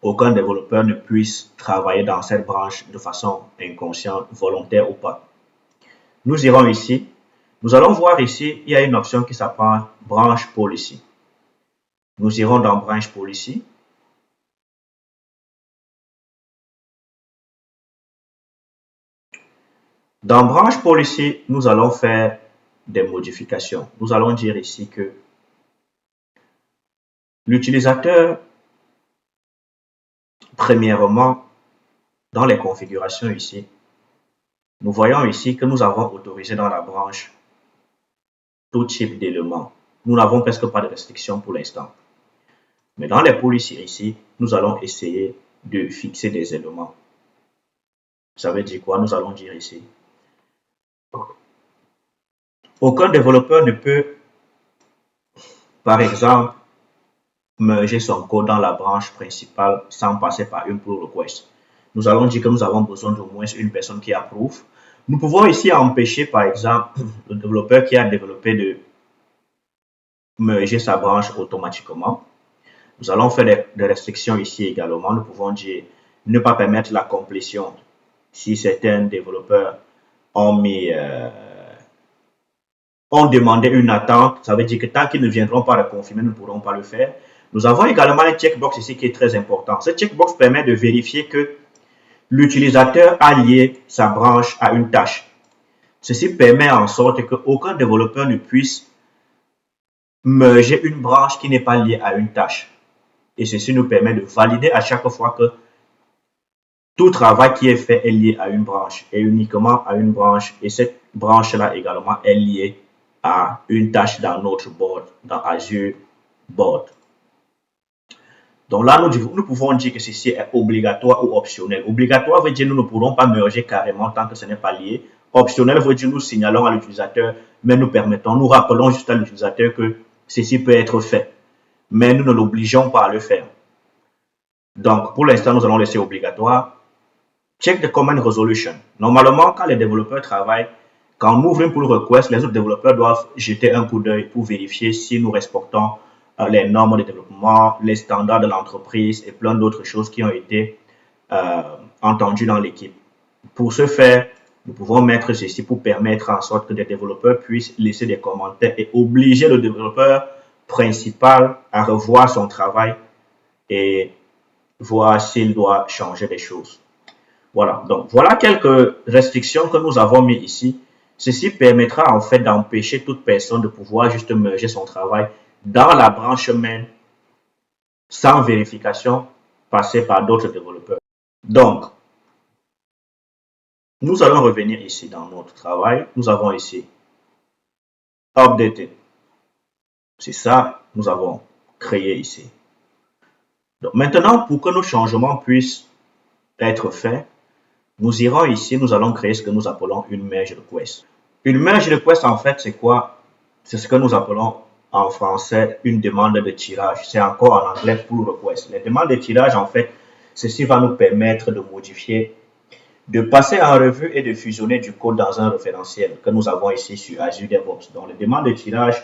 aucun développeur ne puisse travailler dans cette branche de façon inconsciente, volontaire ou pas. Nous irons ici. Nous allons voir ici, il y a une option qui s'appelle branch policy. Nous irons dans branch policy. Dans branch policy, nous allons faire des modifications. Nous allons dire ici que l'utilisateur, premièrement, dans les configurations ici, nous voyons ici que nous avons autorisé dans la branche tout type d'éléments. Nous n'avons presque pas de restrictions pour l'instant. Mais dans les policies ici, nous allons essayer de fixer des éléments. Ça veut dire quoi? Nous allons dire ici. Aucun développeur ne peut, par exemple, merger son code dans la branche principale sans passer par une pull request. Nous allons dire que nous avons besoin d'au moins une personne qui approuve. Nous pouvons ici empêcher, par exemple, le développeur qui a développé de merger sa branche automatiquement. Nous allons faire des restrictions ici également. Nous pouvons dire ne pas permettre la complétion. Si certains développeurs ont demandé une attente, ça veut dire que tant qu'ils ne viendront pas le confirmer, nous ne pourrons pas le faire. Nous avons également un checkbox ici qui est très important. Ce checkbox permet de vérifier que l'utilisateur a lié sa branche à une tâche. Ceci permet en sorte qu'aucun développeur ne puisse merger une branche qui n'est pas liée à une tâche. Et ceci nous permet de valider à chaque fois que tout travail qui est fait est lié à une branche et uniquement à une branche. Et cette branche-là également est liée à une tâche dans notre board, dans Azure Board. Donc là, nous pouvons dire que ceci est obligatoire ou optionnel. Obligatoire veut dire que nous ne pourrons pas merger carrément tant que ce n'est pas lié. Optionnel veut dire que nous signalons à l'utilisateur, mais nous rappelons juste à l'utilisateur que ceci peut être fait. Mais nous ne l'obligeons pas à le faire. Donc, pour l'instant, nous allons laisser obligatoire. Check the command resolution. Normalement, quand les développeurs travaillent, quand on ouvre une pull request, les autres développeurs doivent jeter un coup d'œil pour vérifier si nous respectons les normes de développement, les standards de l'entreprise et plein d'autres choses qui ont été entendues dans l'équipe. Pour ce faire, nous pouvons mettre ceci pour permettre en sorte que les développeurs puissent laisser des commentaires et obliger le développeur principal à revoir son travail et voir s'il doit changer des choses. Voilà, donc voilà quelques restrictions que nous avons mis ici. Ceci permettra en fait d'empêcher toute personne de pouvoir juste merger son travail dans la branche main sans vérification passée par d'autres développeurs. Donc, nous allons revenir ici dans notre travail. Nous avons ici Updated. C'est ça, nous avons créé ici. Donc maintenant, pour que nos changements puissent être faits, nous irons ici, nous allons créer ce que nous appelons une merge request. Une merge request, en fait, c'est quoi? C'est ce que nous appelons en français une demande de tirage. C'est encore en anglais pull request. Les demandes de tirage, en fait, ceci va nous permettre de modifier, de passer en revue et de fusionner du code dans un référentiel que nous avons ici sur Azure DevOps. Donc, les demandes de tirage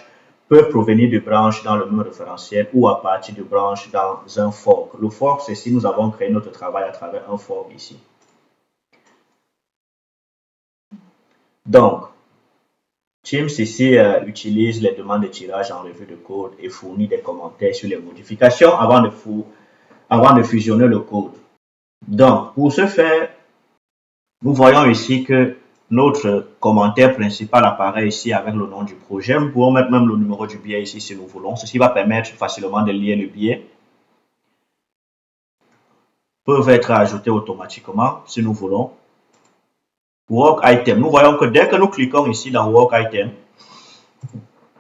peuvent provenir de branches dans le même référentiel ou à partir de branches dans un fork. Le fork, c'est si nous avons créé notre travail à travers un fork ici. Donc, Teams ici utilise les demandes de tirage en revue de code et fournit des commentaires sur les modifications avant de fusionner le code. Donc, pour ce faire, nous voyons ici que notre commentaire principal apparaît ici avec le nom du projet. Nous pouvons mettre même le numéro du billet ici si nous voulons. Ceci va permettre facilement de lier le billet. Peuvent être ajoutés automatiquement si nous voulons. Work item. Nous voyons que dès que nous cliquons ici dans Work item,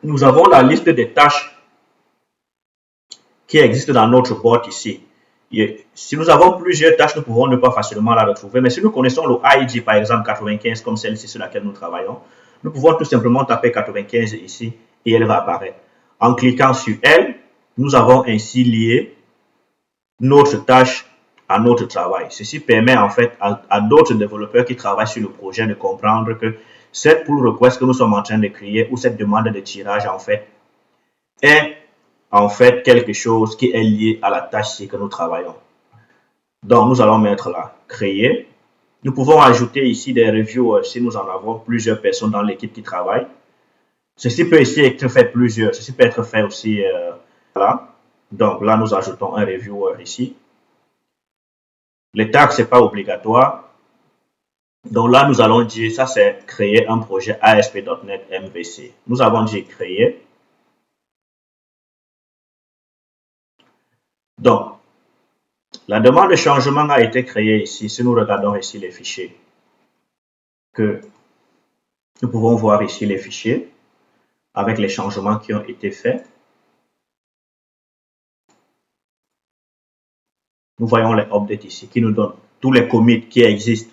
nous avons la liste des tâches qui existent dans notre boîte ici. Et si nous avons plusieurs tâches, nous pouvons ne pas facilement la retrouver. Mais si nous connaissons le ID, par exemple 95, comme celle-ci sur laquelle nous travaillons, nous pouvons tout simplement taper 95 ici et elle va apparaître. En cliquant sur elle, nous avons ainsi lié notre tâche à notre travail. Ceci permet en fait à d'autres développeurs qui travaillent sur le projet de comprendre que cette pull request que nous sommes en train de créer ou cette demande de tirage en fait est en fait quelque chose qui est lié à la tâche que nous travaillons. Donc, nous allons mettre là, créer. Nous pouvons ajouter ici des reviews si nous en avons plusieurs personnes dans l'équipe qui travaillent. Ceci peut ici être fait plusieurs. Ceci peut être fait aussi là. Donc, là, nous ajoutons un reviewer ici. Les tags, ce n'est pas obligatoire. Donc là, nous allons dire, ça c'est créer un projet ASP.NET MVC. Nous avons dit créer. Donc, la demande de changement a été créée ici. Si nous regardons ici les fichiers, que nous pouvons voir ici les fichiers avec les changements qui ont été faits. Nous voyons les updates ici qui nous donnent tous les commits qui existent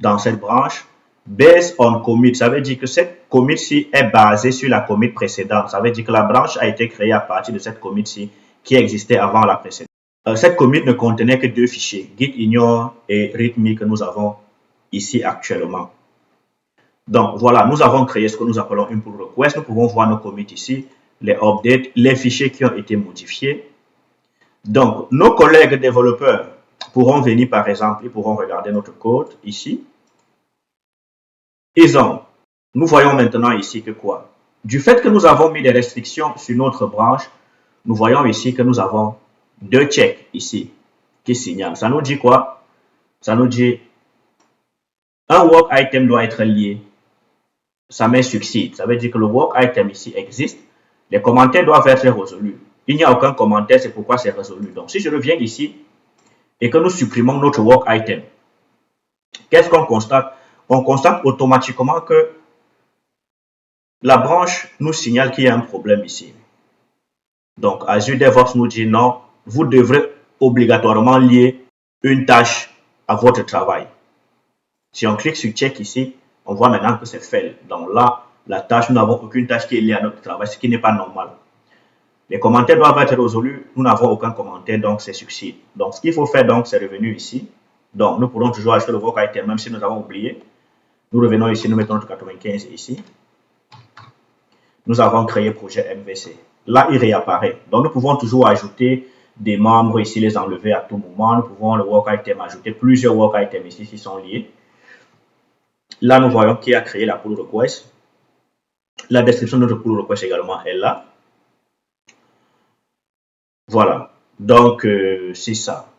dans cette branche. Based on commit, ça veut dire que cette commit-ci est basée sur la commit précédente. Ça veut dire que la branche a été créée à partir de cette commit-ci qui existait avant la précédente. Cette commit ne contenait que deux fichiers, git-ignore et readme que nous avons ici actuellement. Donc voilà, nous avons créé ce que nous appelons une pull request. Nous pouvons voir nos commits ici, les updates, les fichiers qui ont été modifiés. Donc, nos collègues développeurs pourront venir par exemple, ils pourront regarder notre code ici. Nous voyons maintenant ici que quoi? Du fait que nous avons mis des restrictions sur notre branche, nous voyons ici que nous avons deux checks ici qui signalent. Ça nous dit quoi? Ça nous dit un work item doit être lié. Ça met succeed. Ça veut dire que le work item ici existe. Les commentaires doivent être résolus. Il n'y a aucun commentaire, c'est pourquoi c'est résolu. Donc, si je reviens ici et que nous supprimons notre work item, qu'est-ce qu'on constate? On constate automatiquement que la branche nous signale qu'il y a un problème ici. Donc, Azure DevOps nous dit non, vous devrez obligatoirement lier une tâche à votre travail. Si on clique sur check ici, on voit maintenant que c'est fail. Donc là, la tâche, nous n'avons aucune tâche qui est liée à notre travail, ce qui n'est pas normal. Les commentaires doivent être résolus, nous n'avons aucun commentaire, donc c'est succès. Donc, ce qu'il faut faire, donc, c'est revenir ici. Donc, nous pourrons toujours ajouter le work item, même si nous avons oublié. Nous revenons ici, nous mettons notre 95 ici. Nous avons créé projet MVC. Là, il réapparaît. Donc, nous pouvons toujours ajouter des membres ici, les enlever à tout moment. Nous pouvons le work item ajouter plusieurs work items ici qui sont liés. Là, nous voyons qui a créé la pull request. La description de notre pull request également est là. Voilà. Donc, c'est ça.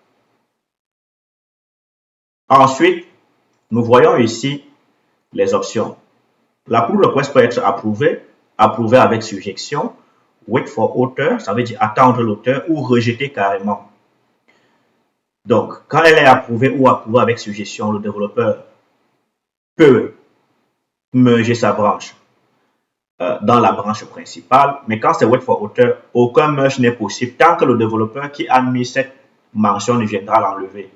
Ensuite, nous voyons ici les options. La pull request peut être approuvée avec suggestion, wait for author, ça veut dire attendre l'auteur, ou rejeter carrément. Donc, quand elle est approuvée ou approuvée avec suggestion, le développeur peut merger sa branche dans la branche principale, mais quand c'est wait for author, aucun merge n'est possible tant que le développeur qui a mis cette mention ne viendra l'enlever.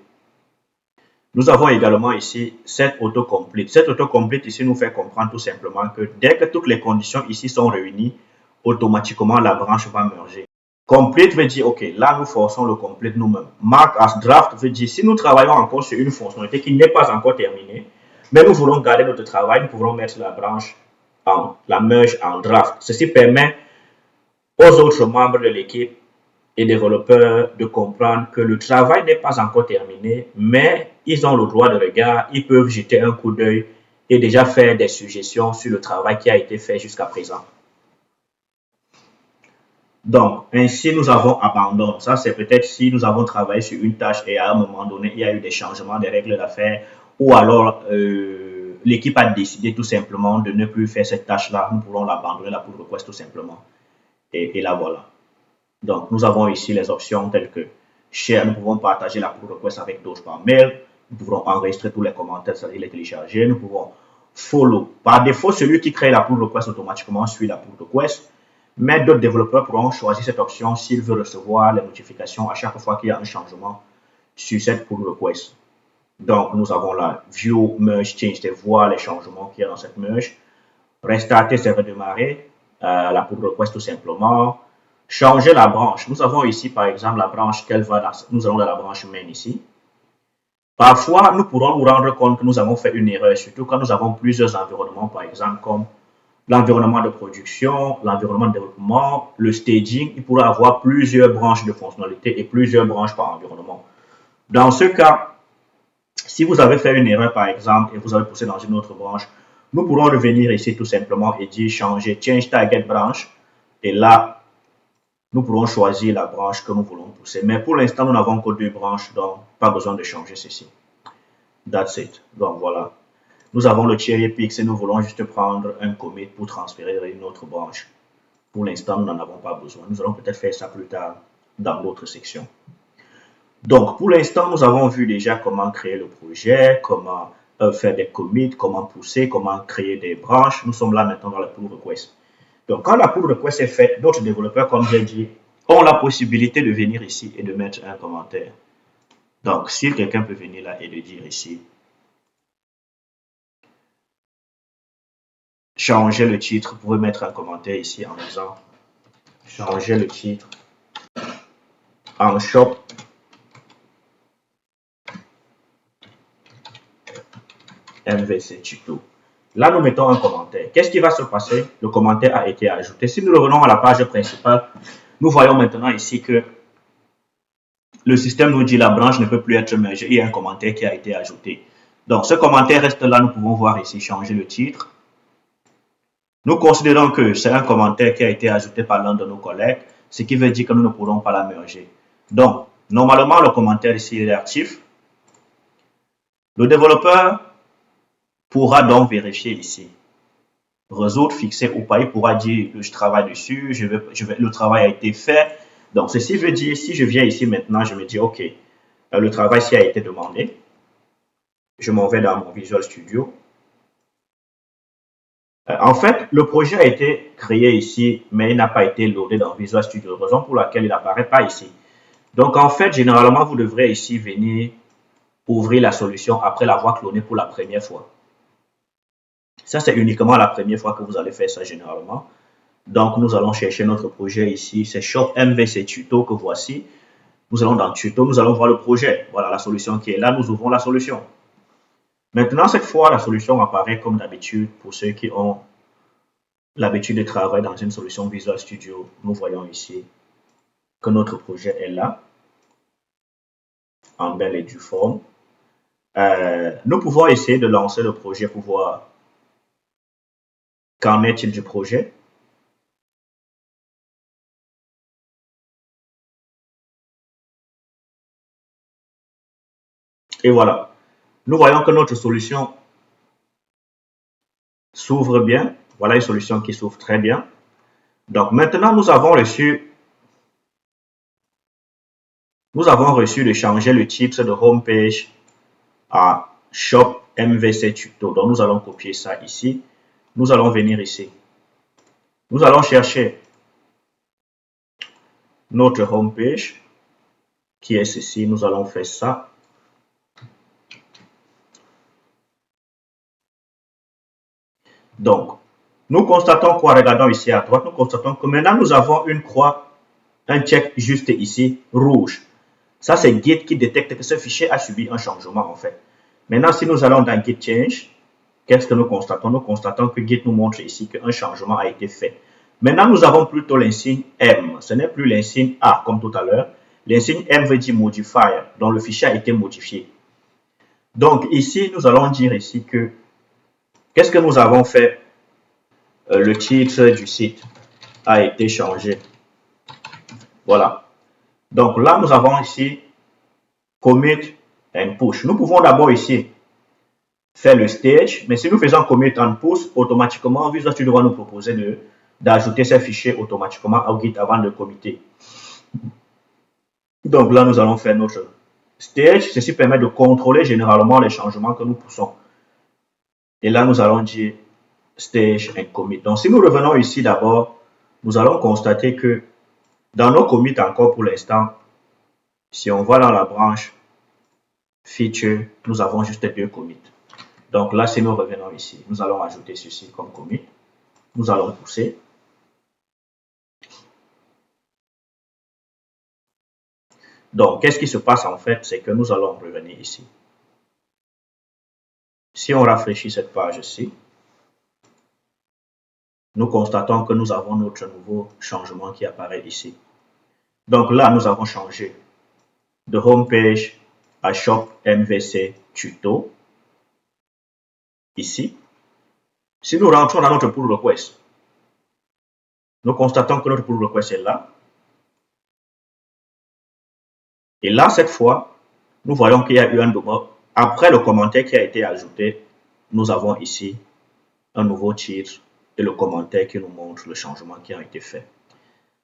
Nous avons également ici set autocomplete. Cette autocomplete ici nous fait comprendre tout simplement que dès que toutes les conditions ici sont réunies, automatiquement la branche va merger. Complete veut dire, ok, là nous forçons le complete nous-mêmes. Mark as draft veut dire, si nous travaillons encore sur une fonctionnalité qui n'est pas encore terminée, mais nous voulons garder notre travail, nous pouvons mettre la branche la merge en draft. Ceci permet aux autres membres de l'équipe et développeurs de comprendre que le travail n'est pas encore terminé, mais ils ont le droit de regard, ils peuvent jeter un coup d'œil et déjà faire des suggestions sur le travail qui a été fait jusqu'à présent. Donc, ainsi, nous avons abandonné. Ça, c'est peut-être si nous avons travaillé sur une tâche et à un moment donné, il y a eu des changements des règles d'affaires ou alors l'équipe a décidé tout simplement de ne plus faire cette tâche-là. Nous pourrons l'abandonner, la pull request tout simplement. Et là, voilà. Donc, nous avons ici les options telles que share, nous pouvons partager la pull request avec d'autres par mail. Nous pouvons enregistrer tous les commentaires, c'est-à-dire les télécharger. Nous pouvons follow. Par défaut, celui qui crée la pull request automatiquement suit la pull request. Mais d'autres développeurs pourront choisir cette option s'ils veulent recevoir les notifications à chaque fois qu'il y a un changement sur cette pull request. Donc, nous avons là View, Merge, Change, c'est voir les changements qu'il y a dans cette merge. Restarter, c'est redémarrer la pull request tout simplement. Changer la branche. Nous avons ici, par exemple, la branche qu'elle va dans. Nous allons dans la branche main ici. Parfois, nous pourrons nous rendre compte que nous avons fait une erreur, surtout quand nous avons plusieurs environnements, par exemple, comme l'environnement de production, l'environnement de développement, le staging. Il pourra avoir plusieurs branches de fonctionnalités et plusieurs branches par environnement. Dans ce cas, si vous avez fait une erreur, par exemple, et vous avez poussé dans une autre branche, nous pourrons revenir ici tout simplement et dire changer, change target branch. Et là, nous pourrons choisir la branche que nous voulons pousser. Mais pour l'instant, nous n'avons que deux branches, donc pas besoin de changer ceci. That's it. Donc voilà. Nous avons le cherry pick et nous voulons juste prendre un commit pour transférer une autre branche. Pour l'instant, nous n'en avons pas besoin. Nous allons peut-être faire ça plus tard dans l'autre section. Donc, pour l'instant, nous avons vu déjà comment créer le projet, comment faire des commits, comment pousser, comment créer des branches. Nous sommes là maintenant dans la pull request. Donc, quand la pull request est faite, d'autres développeurs, comme j'ai dit, ont la possibilité de venir ici et de mettre un commentaire. Donc, si quelqu'un peut venir là et de dire ici, changer le titre, vous pouvez mettre un commentaire ici en disant, changer le titre en shop MVC tuto. Là, nous mettons un commentaire. Qu'est-ce qui va se passer? Le commentaire a été ajouté. Si nous revenons à la page principale, nous voyons maintenant ici que le système nous dit la branche ne peut plus être mergée. Il y a un commentaire qui a été ajouté. Donc, ce commentaire reste là. Nous pouvons voir ici changer le titre. Nous considérons que c'est un commentaire qui a été ajouté par l'un de nos collègues, ce qui veut dire que nous ne pourrons pas la merger. Donc, normalement, le commentaire ici est actif. Le développeur pourra donc vérifier ici. Résoudre, fixer ou pas. Il pourra dire que je travaille dessus, le travail a été fait. Donc, ceci veut dire, si je viens ici maintenant, je me dis, OK, le travail a été demandé. Je m'en vais dans mon Visual Studio. En fait, le projet a été créé ici, mais il n'a pas été loadé dans Visual Studio, raison pour laquelle il n'apparaît pas ici. Donc, en fait, généralement, vous devrez ici venir ouvrir la solution après l'avoir clonée pour la première fois. Ça, c'est uniquement la première fois que vous allez faire ça généralement. Donc, nous allons chercher notre projet ici. C'est Shop MVC Tuto que voici. Nous allons dans Tuto, nous allons voir le projet. Voilà la solution qui est là, nous ouvrons la solution. Maintenant, cette fois, la solution apparaît comme d'habitude pour ceux qui ont l'habitude de travailler dans une solution Visual Studio. Nous voyons ici que notre projet est là, en belle et due forme. Nous pouvons essayer de lancer le projet pour voir qu'en est-il du projet. Et voilà, nous voyons que notre solution s'ouvre bien. Voilà une solution qui s'ouvre très bien. Donc maintenant, nous avons reçu de changer le titre de homepage à Shop MVC Tuto. Donc nous allons copier ça ici. Nous allons venir ici. Nous allons chercher notre homepage qui est ceci. Nous allons faire ça. Donc, nous constatons quoi? Regardons ici à droite. Nous constatons que maintenant nous avons une croix, un check juste ici, rouge. Ça, c'est Git qui détecte que ce fichier a subi un changement en fait. Maintenant, si nous allons dans Git Change, qu'est-ce que nous constatons? Nous constatons que Git nous montre ici qu'un changement a été fait. Maintenant, nous avons plutôt l'insigne M. Ce n'est plus l'insigne A comme tout à l'heure. L'insigne M veut dire modifier, donc le fichier a été modifié. Donc ici, nous allons dire ici que qu'est-ce que nous avons fait? Le titre du site a été changé. Voilà. Donc là, nous avons ici commit and push. Nous pouvons d'abord ici faire le stage, mais si nous faisons commit and push, automatiquement, Visual Studio va nous proposer d'ajouter ces fichiers automatiquement au Git avant de committer. Donc là, nous allons faire notre stage. Ceci permet de contrôler généralement les changements que nous poussons. Et là, nous allons dire stage and commit. Donc, si nous revenons ici d'abord, nous allons constater que dans nos commits encore pour l'instant, si on va dans la branche feature, nous avons juste 2 commits. Donc là, si nous revenons ici, nous allons ajouter ceci comme commit. Nous allons pousser. Donc, qu'est-ce qui se passe en fait? C'est que nous allons revenir ici. Si on rafraîchit cette page-ci, nous constatons que nous avons notre nouveau changement qui apparaît ici. Donc là, nous avons changé de homepage à Shop MVC Tuto. Ici. Si nous rentrons dans notre pull request, nous constatons que notre pull request est là. Et là, cette fois, nous voyons qu'il y a eu un double. Après le commentaire qui a été ajouté, nous avons ici un nouveau titre et le commentaire qui nous montre le changement qui a été fait.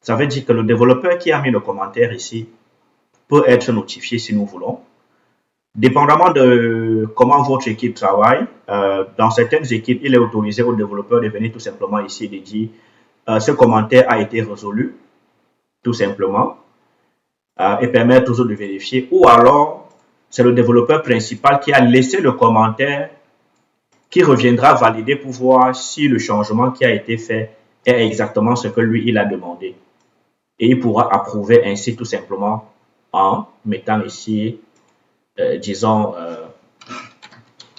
Ça veut dire que le développeur qui a mis le commentaire ici peut être notifié si nous voulons. Dépendamment de comment votre équipe travaille, dans certaines équipes, il est autorisé au développeur de venir tout simplement ici et de dire ce commentaire a été résolu, tout simplement, et permettre aux autres de vérifier. Ou alors, c'est le développeur principal qui a laissé le commentaire qui reviendra valider pour voir si le changement qui a été fait est exactement ce que lui, il a demandé. Et il pourra approuver ainsi tout simplement en mettant ici, disons,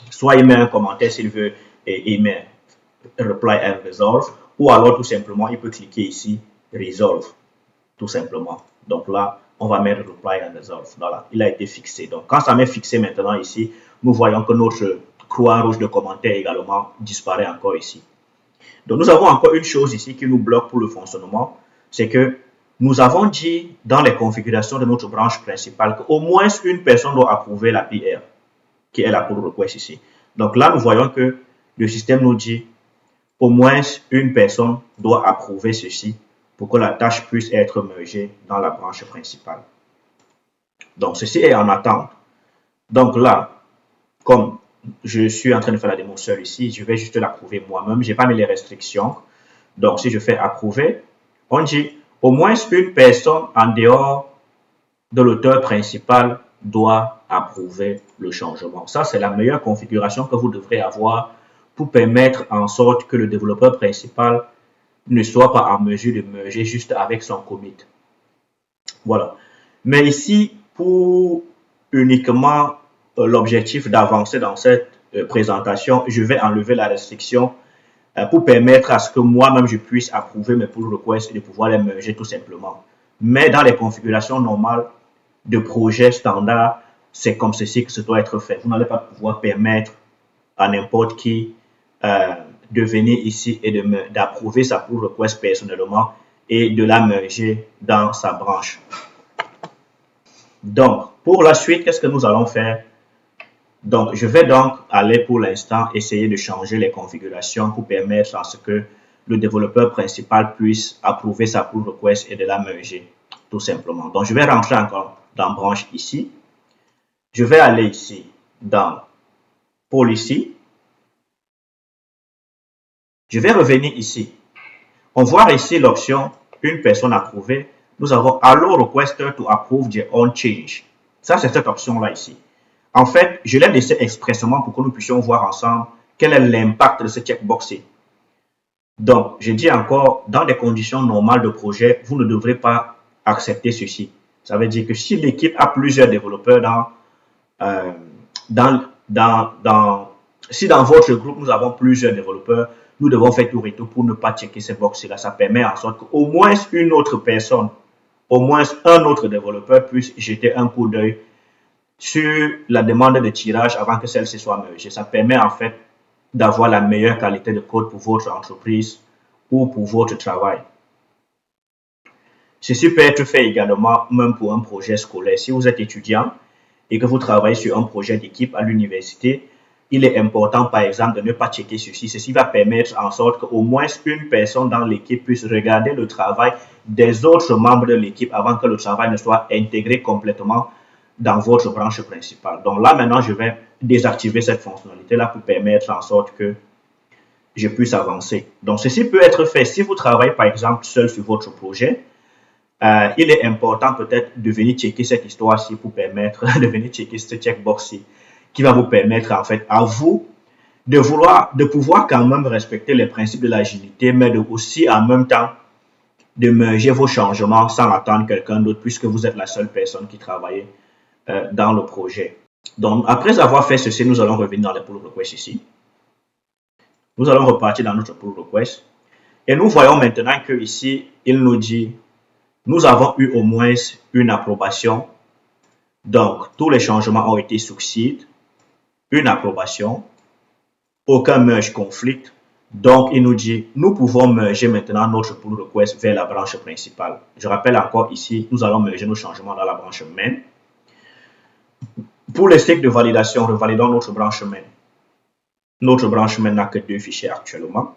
soit il met un commentaire s'il veut et il met reply and resolve, ou alors tout simplement il peut cliquer ici resolve, tout simplement. Donc là, on va mettre reply and resolve. Voilà, il a été fixé. Donc quand ça m'est fixé maintenant ici, nous voyons que notre croix rouge de commentaire également disparaît encore ici. Donc nous avons encore une chose ici qui nous bloque pour le fonctionnement, c'est que nous avons dit dans les configurations de notre branche principale qu'au moins une personne doit approuver la PR, qui est la pull request ici. Donc là, nous voyons que le système nous dit au moins une personne doit approuver ceci pour que la tâche puisse être mergée dans la branche principale. Donc ceci est en attente. Donc là, comme je suis en train de faire la démo seule ici, je vais juste l'approuver moi-même. Je n'ai pas mis les restrictions. Donc si je fais approuver, on dit au moins une personne en dehors de l'auteur principal doit approuver le changement. Ça, c'est la meilleure configuration que vous devrez avoir pour permettre en sorte que le développeur principal ne soit pas en mesure de merger juste avec son commit. Voilà. Mais ici, pour uniquement l'objectif d'avancer dans cette présentation, je vais enlever la restriction pour permettre à ce que moi-même je puisse approuver mes pull requests et de pouvoir les merger tout simplement. Mais dans les configurations normales de projet standard, c'est comme ceci que ça doit être fait. Vous n'allez pas pouvoir permettre à n'importe qui de venir ici et d'approuver sa pull request personnellement et de la merger dans sa branche. Donc, pour la suite, qu'est-ce que nous allons faire? Donc, je vais donc aller pour l'instant essayer de changer les configurations pour permettre à ce que le développeur principal puisse approuver sa pull request et de la merger, tout simplement. Donc, je vais rentrer encore dans branche ici. Je vais aller ici dans Policy. Je vais revenir ici. On voit ici l'option une personne approuvée. Nous avons Allow Requester to approve their own change. Ça, c'est cette option-là ici. En fait, je l'ai laissé expressément pour que nous puissions voir ensemble quel est l'impact de ce checkbox-ci. Donc, je dis encore, dans des conditions normales de projet, vous ne devrez pas accepter ceci. Ça veut dire que si l'équipe a plusieurs développeurs si dans votre groupe, nous avons plusieurs développeurs, nous devons faire tout et tout pour ne pas checker ces boxes-là. Ça permet en sorte qu'au moins une autre personne, au moins un autre développeur puisse jeter un coup d'œil sur la demande de tirage avant que celle-ci soit mergée. Ça permet en fait d'avoir la meilleure qualité de code pour votre entreprise ou pour votre travail. Ceci peut être fait également même pour un projet scolaire. Si vous êtes étudiant et que vous travaillez sur un projet d'équipe à l'université, il est important, par exemple, de ne pas checker ceci. Ceci va permettre en sorte qu'au moins une personne dans l'équipe puisse regarder le travail des autres membres de l'équipe avant que le travail ne soit intégré complètement dans votre branche principale. Donc là, maintenant, je vais désactiver cette fonctionnalité-là pour permettre en sorte que je puisse avancer. Donc, ceci peut être fait si vous travaillez, par exemple, seul sur votre projet. Il est important peut-être de venir checker cette histoire-ci pour permettre de venir checker ce checkbox-ci qui va vous permettre, en fait, à vous de pouvoir quand même respecter les principes de l'agilité, mais de aussi en même temps de merger vos changements sans attendre quelqu'un d'autre puisque vous êtes la seule personne qui travaille dans le projet. Donc, après avoir fait ceci, nous allons revenir dans les pull requests ici. Nous allons repartir dans notre pull request. Et nous voyons maintenant que ici, il nous dit, nous avons eu au moins une approbation. Donc, tous les changements ont été succeed. Une approbation. Aucun merge conflict. Donc, il nous dit, nous pouvons merger maintenant notre pull request vers la branche principale. Je rappelle encore ici, nous allons merger nos changements dans la branche main. Pour les cycles de validation, revalidons notre branche main. Notre branche main n'a que 2 fichiers actuellement.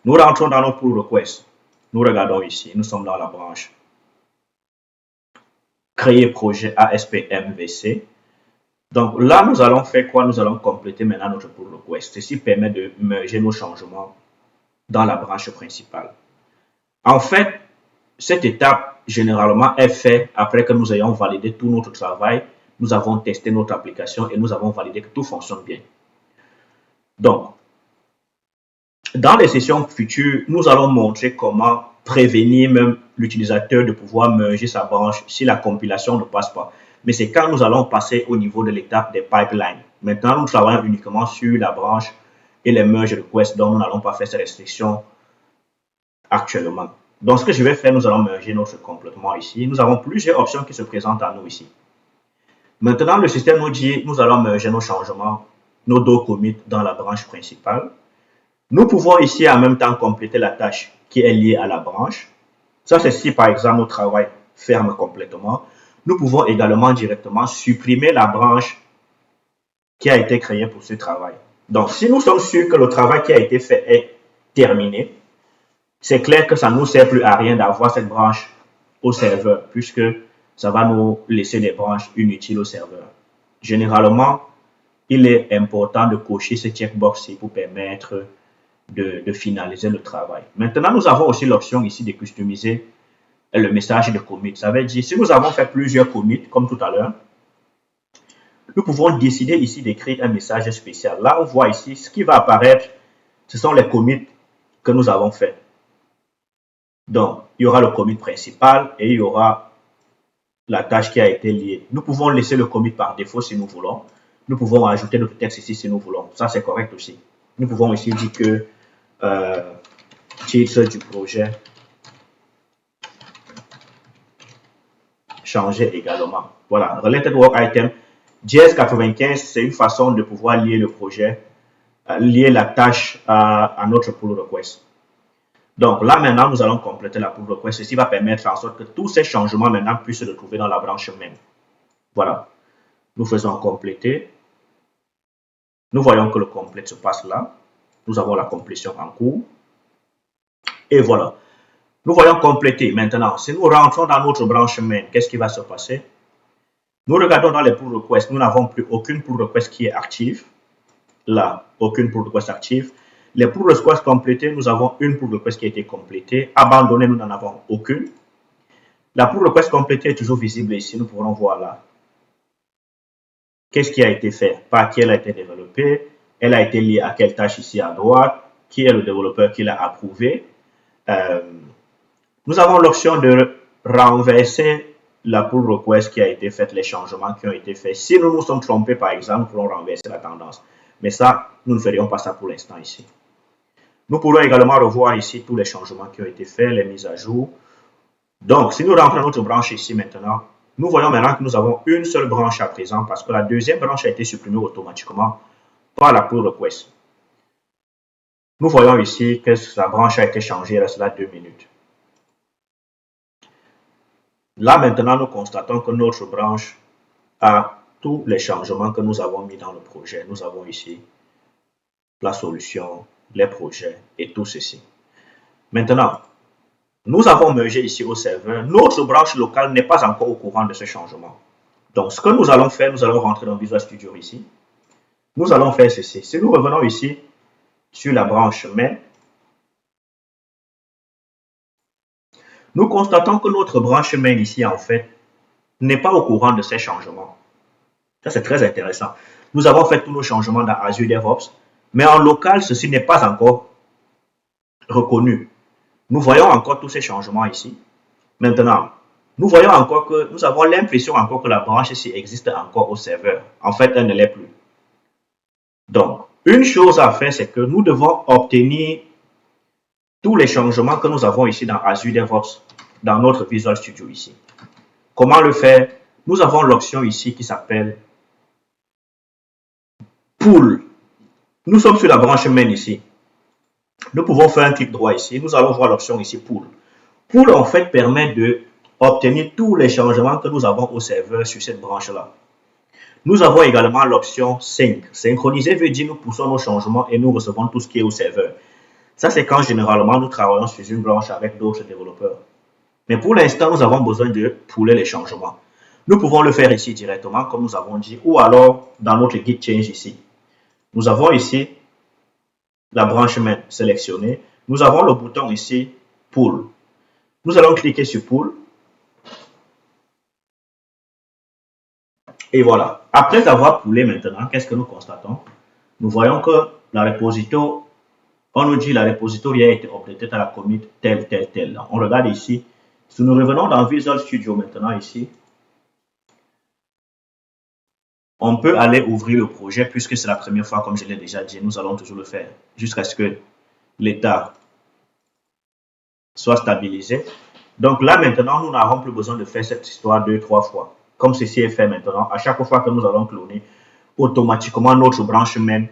Nous rentrons dans notre pull request. Nous regardons ici, nous sommes dans la branche créer projet ASP.MVC. Donc là, nous allons faire quoi? Nous allons compléter maintenant notre pull request. Ceci permet de merger nos changements dans la branche principale. En fait, cette étape, généralement, est faite après que nous ayons validé tout notre travail. Nous avons testé notre application et nous avons validé que tout fonctionne bien. Donc, dans les sessions futures, nous allons montrer comment prévenir même l'utilisateur de pouvoir merger sa branche si la compilation ne passe pas. Mais c'est quand nous allons passer au niveau de l'étape des pipelines. Maintenant, nous travaillons uniquement sur la branche et les merge requests, donc nous n'allons pas faire ces restrictions actuellement. Donc, ce que je vais faire, nous allons merger notre complètement ici. Nous avons plusieurs options qui se présentent à nous ici. Maintenant, le système nous dit, nous allons merger nos changements, nos deux commits dans la branche principale. Nous pouvons ici en même temps compléter la tâche qui est liée à la branche. Ça, c'est si par exemple notre travail ferme complètement. Nous pouvons également directement supprimer la branche qui a été créée pour ce travail. Donc, si nous sommes sûrs que le travail qui a été fait est terminé, c'est clair que ça ne nous sert plus à rien d'avoir cette branche au serveur, puisque ça va nous laisser des branches inutiles au serveur. Généralement, il est important de cocher ce checkbox pour permettre de finaliser le travail. Maintenant, nous avons aussi l'option ici de customiser le message de commit. Ça veut dire, si nous avons fait plusieurs commits, comme tout à l'heure, nous pouvons décider ici d'écrire un message spécial. Là, on voit ici, ce qui va apparaître, ce sont les commits que nous avons faits. Donc, il y aura le commit principal et il y aura la tâche qui a été liée. Nous pouvons laisser le commit par défaut si nous voulons. Nous pouvons ajouter notre texte ici si nous voulons. Ça, c'est correct aussi. Nous pouvons ici dire que titre du projet changer également. Voilà, Related Work Item. JS95, c'est une façon de pouvoir lier le projet, lier la tâche à notre pull request. Donc là, maintenant, nous allons compléter la pull request. Ceci va permettre en sorte que tous ces changements maintenant puissent se retrouver dans la branche même. Voilà. Nous faisons compléter. Nous voyons que le complete se passe là. Nous avons la complétion en cours. Et voilà. Nous voyons compléter. Maintenant, si nous rentrons dans notre branche main, qu'est-ce qui va se passer? Nous regardons dans les pull requests. Nous n'avons plus aucune pull request qui est active. Là, aucune pull request active. Les pull requests complétés, nous avons une pull request qui a été complétée. Abandonnée, nous n'en avons aucune. La pull request complétée est toujours visible ici. Nous pourrons voir là. Qu'est-ce qui a été fait? Par qui elle a été développée? Elle a été liée à quelle tâche ici à droite? Qui est le développeur qui l'a approuvé? Nous avons l'option de renverser la pull request qui a été faite, les changements qui ont été faits. Si nous nous sommes trompés, par exemple, nous pourrons renverser la tendance. Mais ça, nous ne ferions pas ça pour l'instant ici. Nous pourrons également revoir ici tous les changements qui ont été faits, les mises à jour. Donc, si nous rentrons dans notre branche ici maintenant, nous voyons maintenant que nous avons une seule branche à présent parce que la deuxième branche a été supprimée automatiquement par la pull request. Nous voyons ici que la branche a été changée, il reste là 2 minutes. Là maintenant, nous constatons que notre branche a tous les changements que nous avons mis dans le projet. Nous avons ici la solution, les projets et tout ceci. Maintenant, nous avons mergé ici au serveur. Notre branche locale n'est pas encore au courant de ce changement. Donc, ce que nous allons faire, nous allons rentrer dans Visual Studio ici. Nous allons faire ceci. Si nous revenons ici sur la branche main, nous constatons que notre branche main ici, en fait, n'est pas au courant de ces changements. Ça, c'est très intéressant. Nous avons fait tous nos changements dans Azure DevOps, mais en local, ceci n'est pas encore reconnu. Nous voyons encore tous ces changements ici. Maintenant, nous voyons encore que nous avons l'impression encore que la branche ici existe encore au serveur. En fait, elle ne l'est plus. Donc, une chose à faire, c'est que nous devons obtenir tous les changements que nous avons ici dans Azure DevOps, dans notre Visual Studio ici. Comment le faire? Nous avons l'option ici qui s'appelle Pull. Nous sommes sur la branche main ici. Nous pouvons faire un clic droit ici. Nous allons voir l'option ici Pull. Pull, en fait, permet d'obtenir tous les changements que nous avons au serveur sur cette branche-là. Nous avons également l'option Sync. Synchroniser veut dire nous poussons nos changements et nous recevons tout ce qui est au serveur. Ça, c'est quand généralement nous travaillons sur une branche avec d'autres développeurs. Mais pour l'instant, nous avons besoin de pouler les changements. Nous pouvons le faire ici directement, comme nous avons dit, ou alors dans notre Git Change ici. Nous avons ici la branche main sélectionnée. Nous avons le bouton ici Pull. Nous allons cliquer sur Pull. Et voilà. Après avoir poulé maintenant, qu'est-ce que nous constatons? Nous voyons que la repository, on nous dit la repository a été updatée à la commit tel. On regarde ici. Si nous revenons dans Visual Studio maintenant ici, on peut aller ouvrir le projet puisque c'est la première fois, comme je l'ai déjà dit, nous allons toujours le faire jusqu'à ce que l'état soit stabilisé. Donc là maintenant, nous n'avons plus besoin de faire cette histoire 2-3 fois. Comme ceci est fait maintenant, à chaque fois que nous allons cloner, automatiquement notre branche main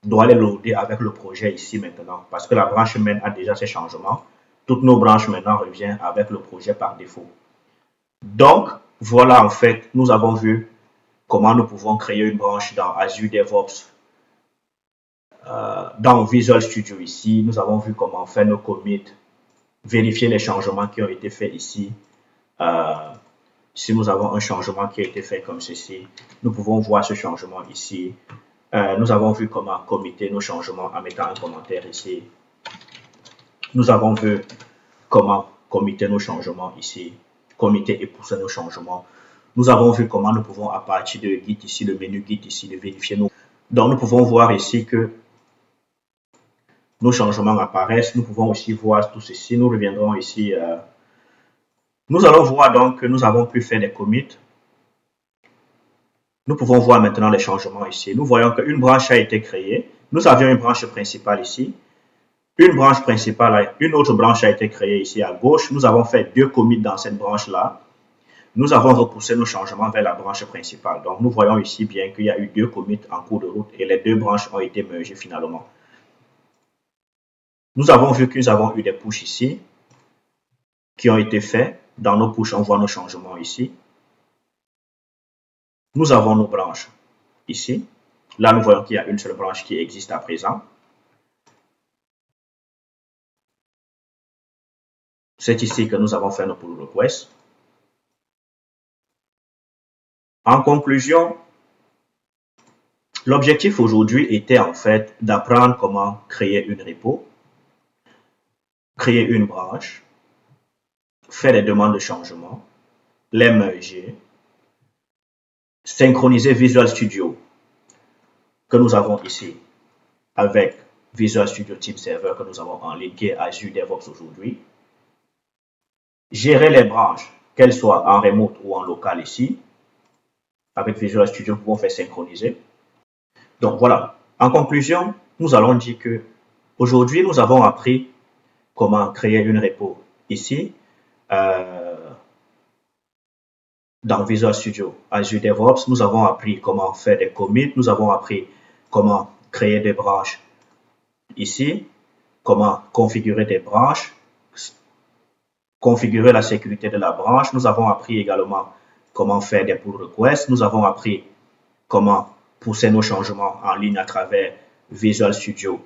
doit les loader avec le projet ici maintenant. Parce que la branche main a déjà ces changements. Toutes nos branches maintenant reviennent avec le projet par défaut. Donc, voilà en fait, nous avons vu comment nous pouvons créer une branche dans Azure DevOps. Dans Visual Studio ici, nous avons vu comment faire nos commits, vérifier les changements qui ont été faits ici. Si nous avons un changement qui a été fait comme ceci, nous pouvons voir ce changement ici. Nous avons vu comment committer nos changements en mettant un commentaire ici. Nous avons vu comment committer nos changements ici, committer et pousser nos changements. Nous avons vu comment nous pouvons, à partir de Git ici, le menu Git ici, de vérifier nos... Donc, nous pouvons voir ici que nos changements apparaissent. Nous pouvons aussi voir tout ceci. Nous reviendrons ici. Nous allons voir donc que nous avons pu faire des commits. Nous pouvons voir maintenant les changements ici. Nous voyons qu'une branche a été créée. Nous avions une branche principale ici. Une branche principale, une autre branche a été créée ici à gauche. Nous avons fait 2 commits dans cette branche-là. Nous avons repoussé nos changements vers la branche principale. Donc, nous voyons ici bien qu'il y a eu 2 commits en cours de route et les 2 branches ont été mergées finalement. Nous avons vu que nous avons eu des pushes ici qui ont été faits. Dans nos pushes, on voit nos changements ici. Nous avons nos branches ici. Là, nous voyons qu'il y a une seule branche qui existe à présent. C'est ici que nous avons fait nos pull requests. En conclusion, l'objectif aujourd'hui était en fait d'apprendre comment créer une repo, créer une branche, faire des demandes de changement, les merger, synchroniser Visual Studio que nous avons ici avec Visual Studio Team Server que nous avons en ligne qui est Azure DevOps aujourd'hui, gérer les branches, qu'elles soient en remote ou en local ici. Avec Visual Studio, nous pouvons faire synchroniser. Donc voilà, en conclusion, nous allons dire que aujourd'hui, nous avons appris comment créer une repo ici dans Visual Studio Azure DevOps. Nous avons appris comment faire des commits, nous avons appris comment créer des branches ici, comment configurer des branches, configurer la sécurité de la branche. Nous avons appris également comment faire des pull requests. Nous avons appris comment pousser nos changements en ligne à travers Visual Studio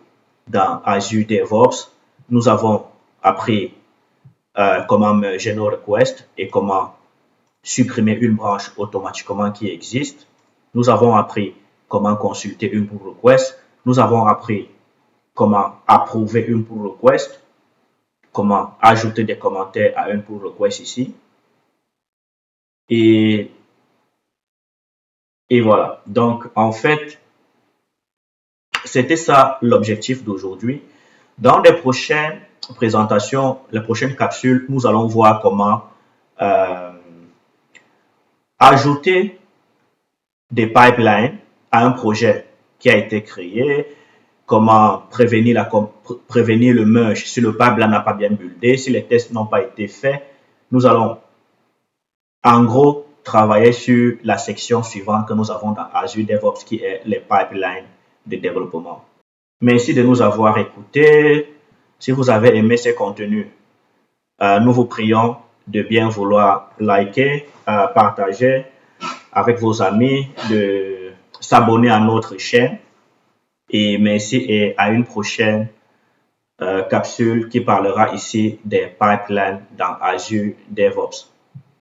dans Azure DevOps. Nous avons appris comment merger nos requests et comment supprimer une branche automatiquement qui existe. Nous avons appris comment consulter une pull request. Nous avons appris comment approuver une pull request, comment ajouter des commentaires à une pull request ici. Et voilà. Donc, en fait, c'était ça l'objectif d'aujourd'hui. Dans les prochaines présentations, les prochaines capsules, nous allons voir comment ajouter des pipelines à un projet qui a été créé, comment prévenir le merge si le pipeline n'a pas bien buildé, si les tests n'ont pas été faits. Nous allons en gros travailler sur la section suivante que nous avons dans Azure DevOps qui est les pipelines de développement. Merci de nous avoir écoutés. Si vous avez aimé ces contenus, nous vous prions de bien vouloir liker, partager avec vos amis, de s'abonner à notre chaîne. Et merci et à une prochaine capsule qui parlera ici des pipelines dans Azure DevOps.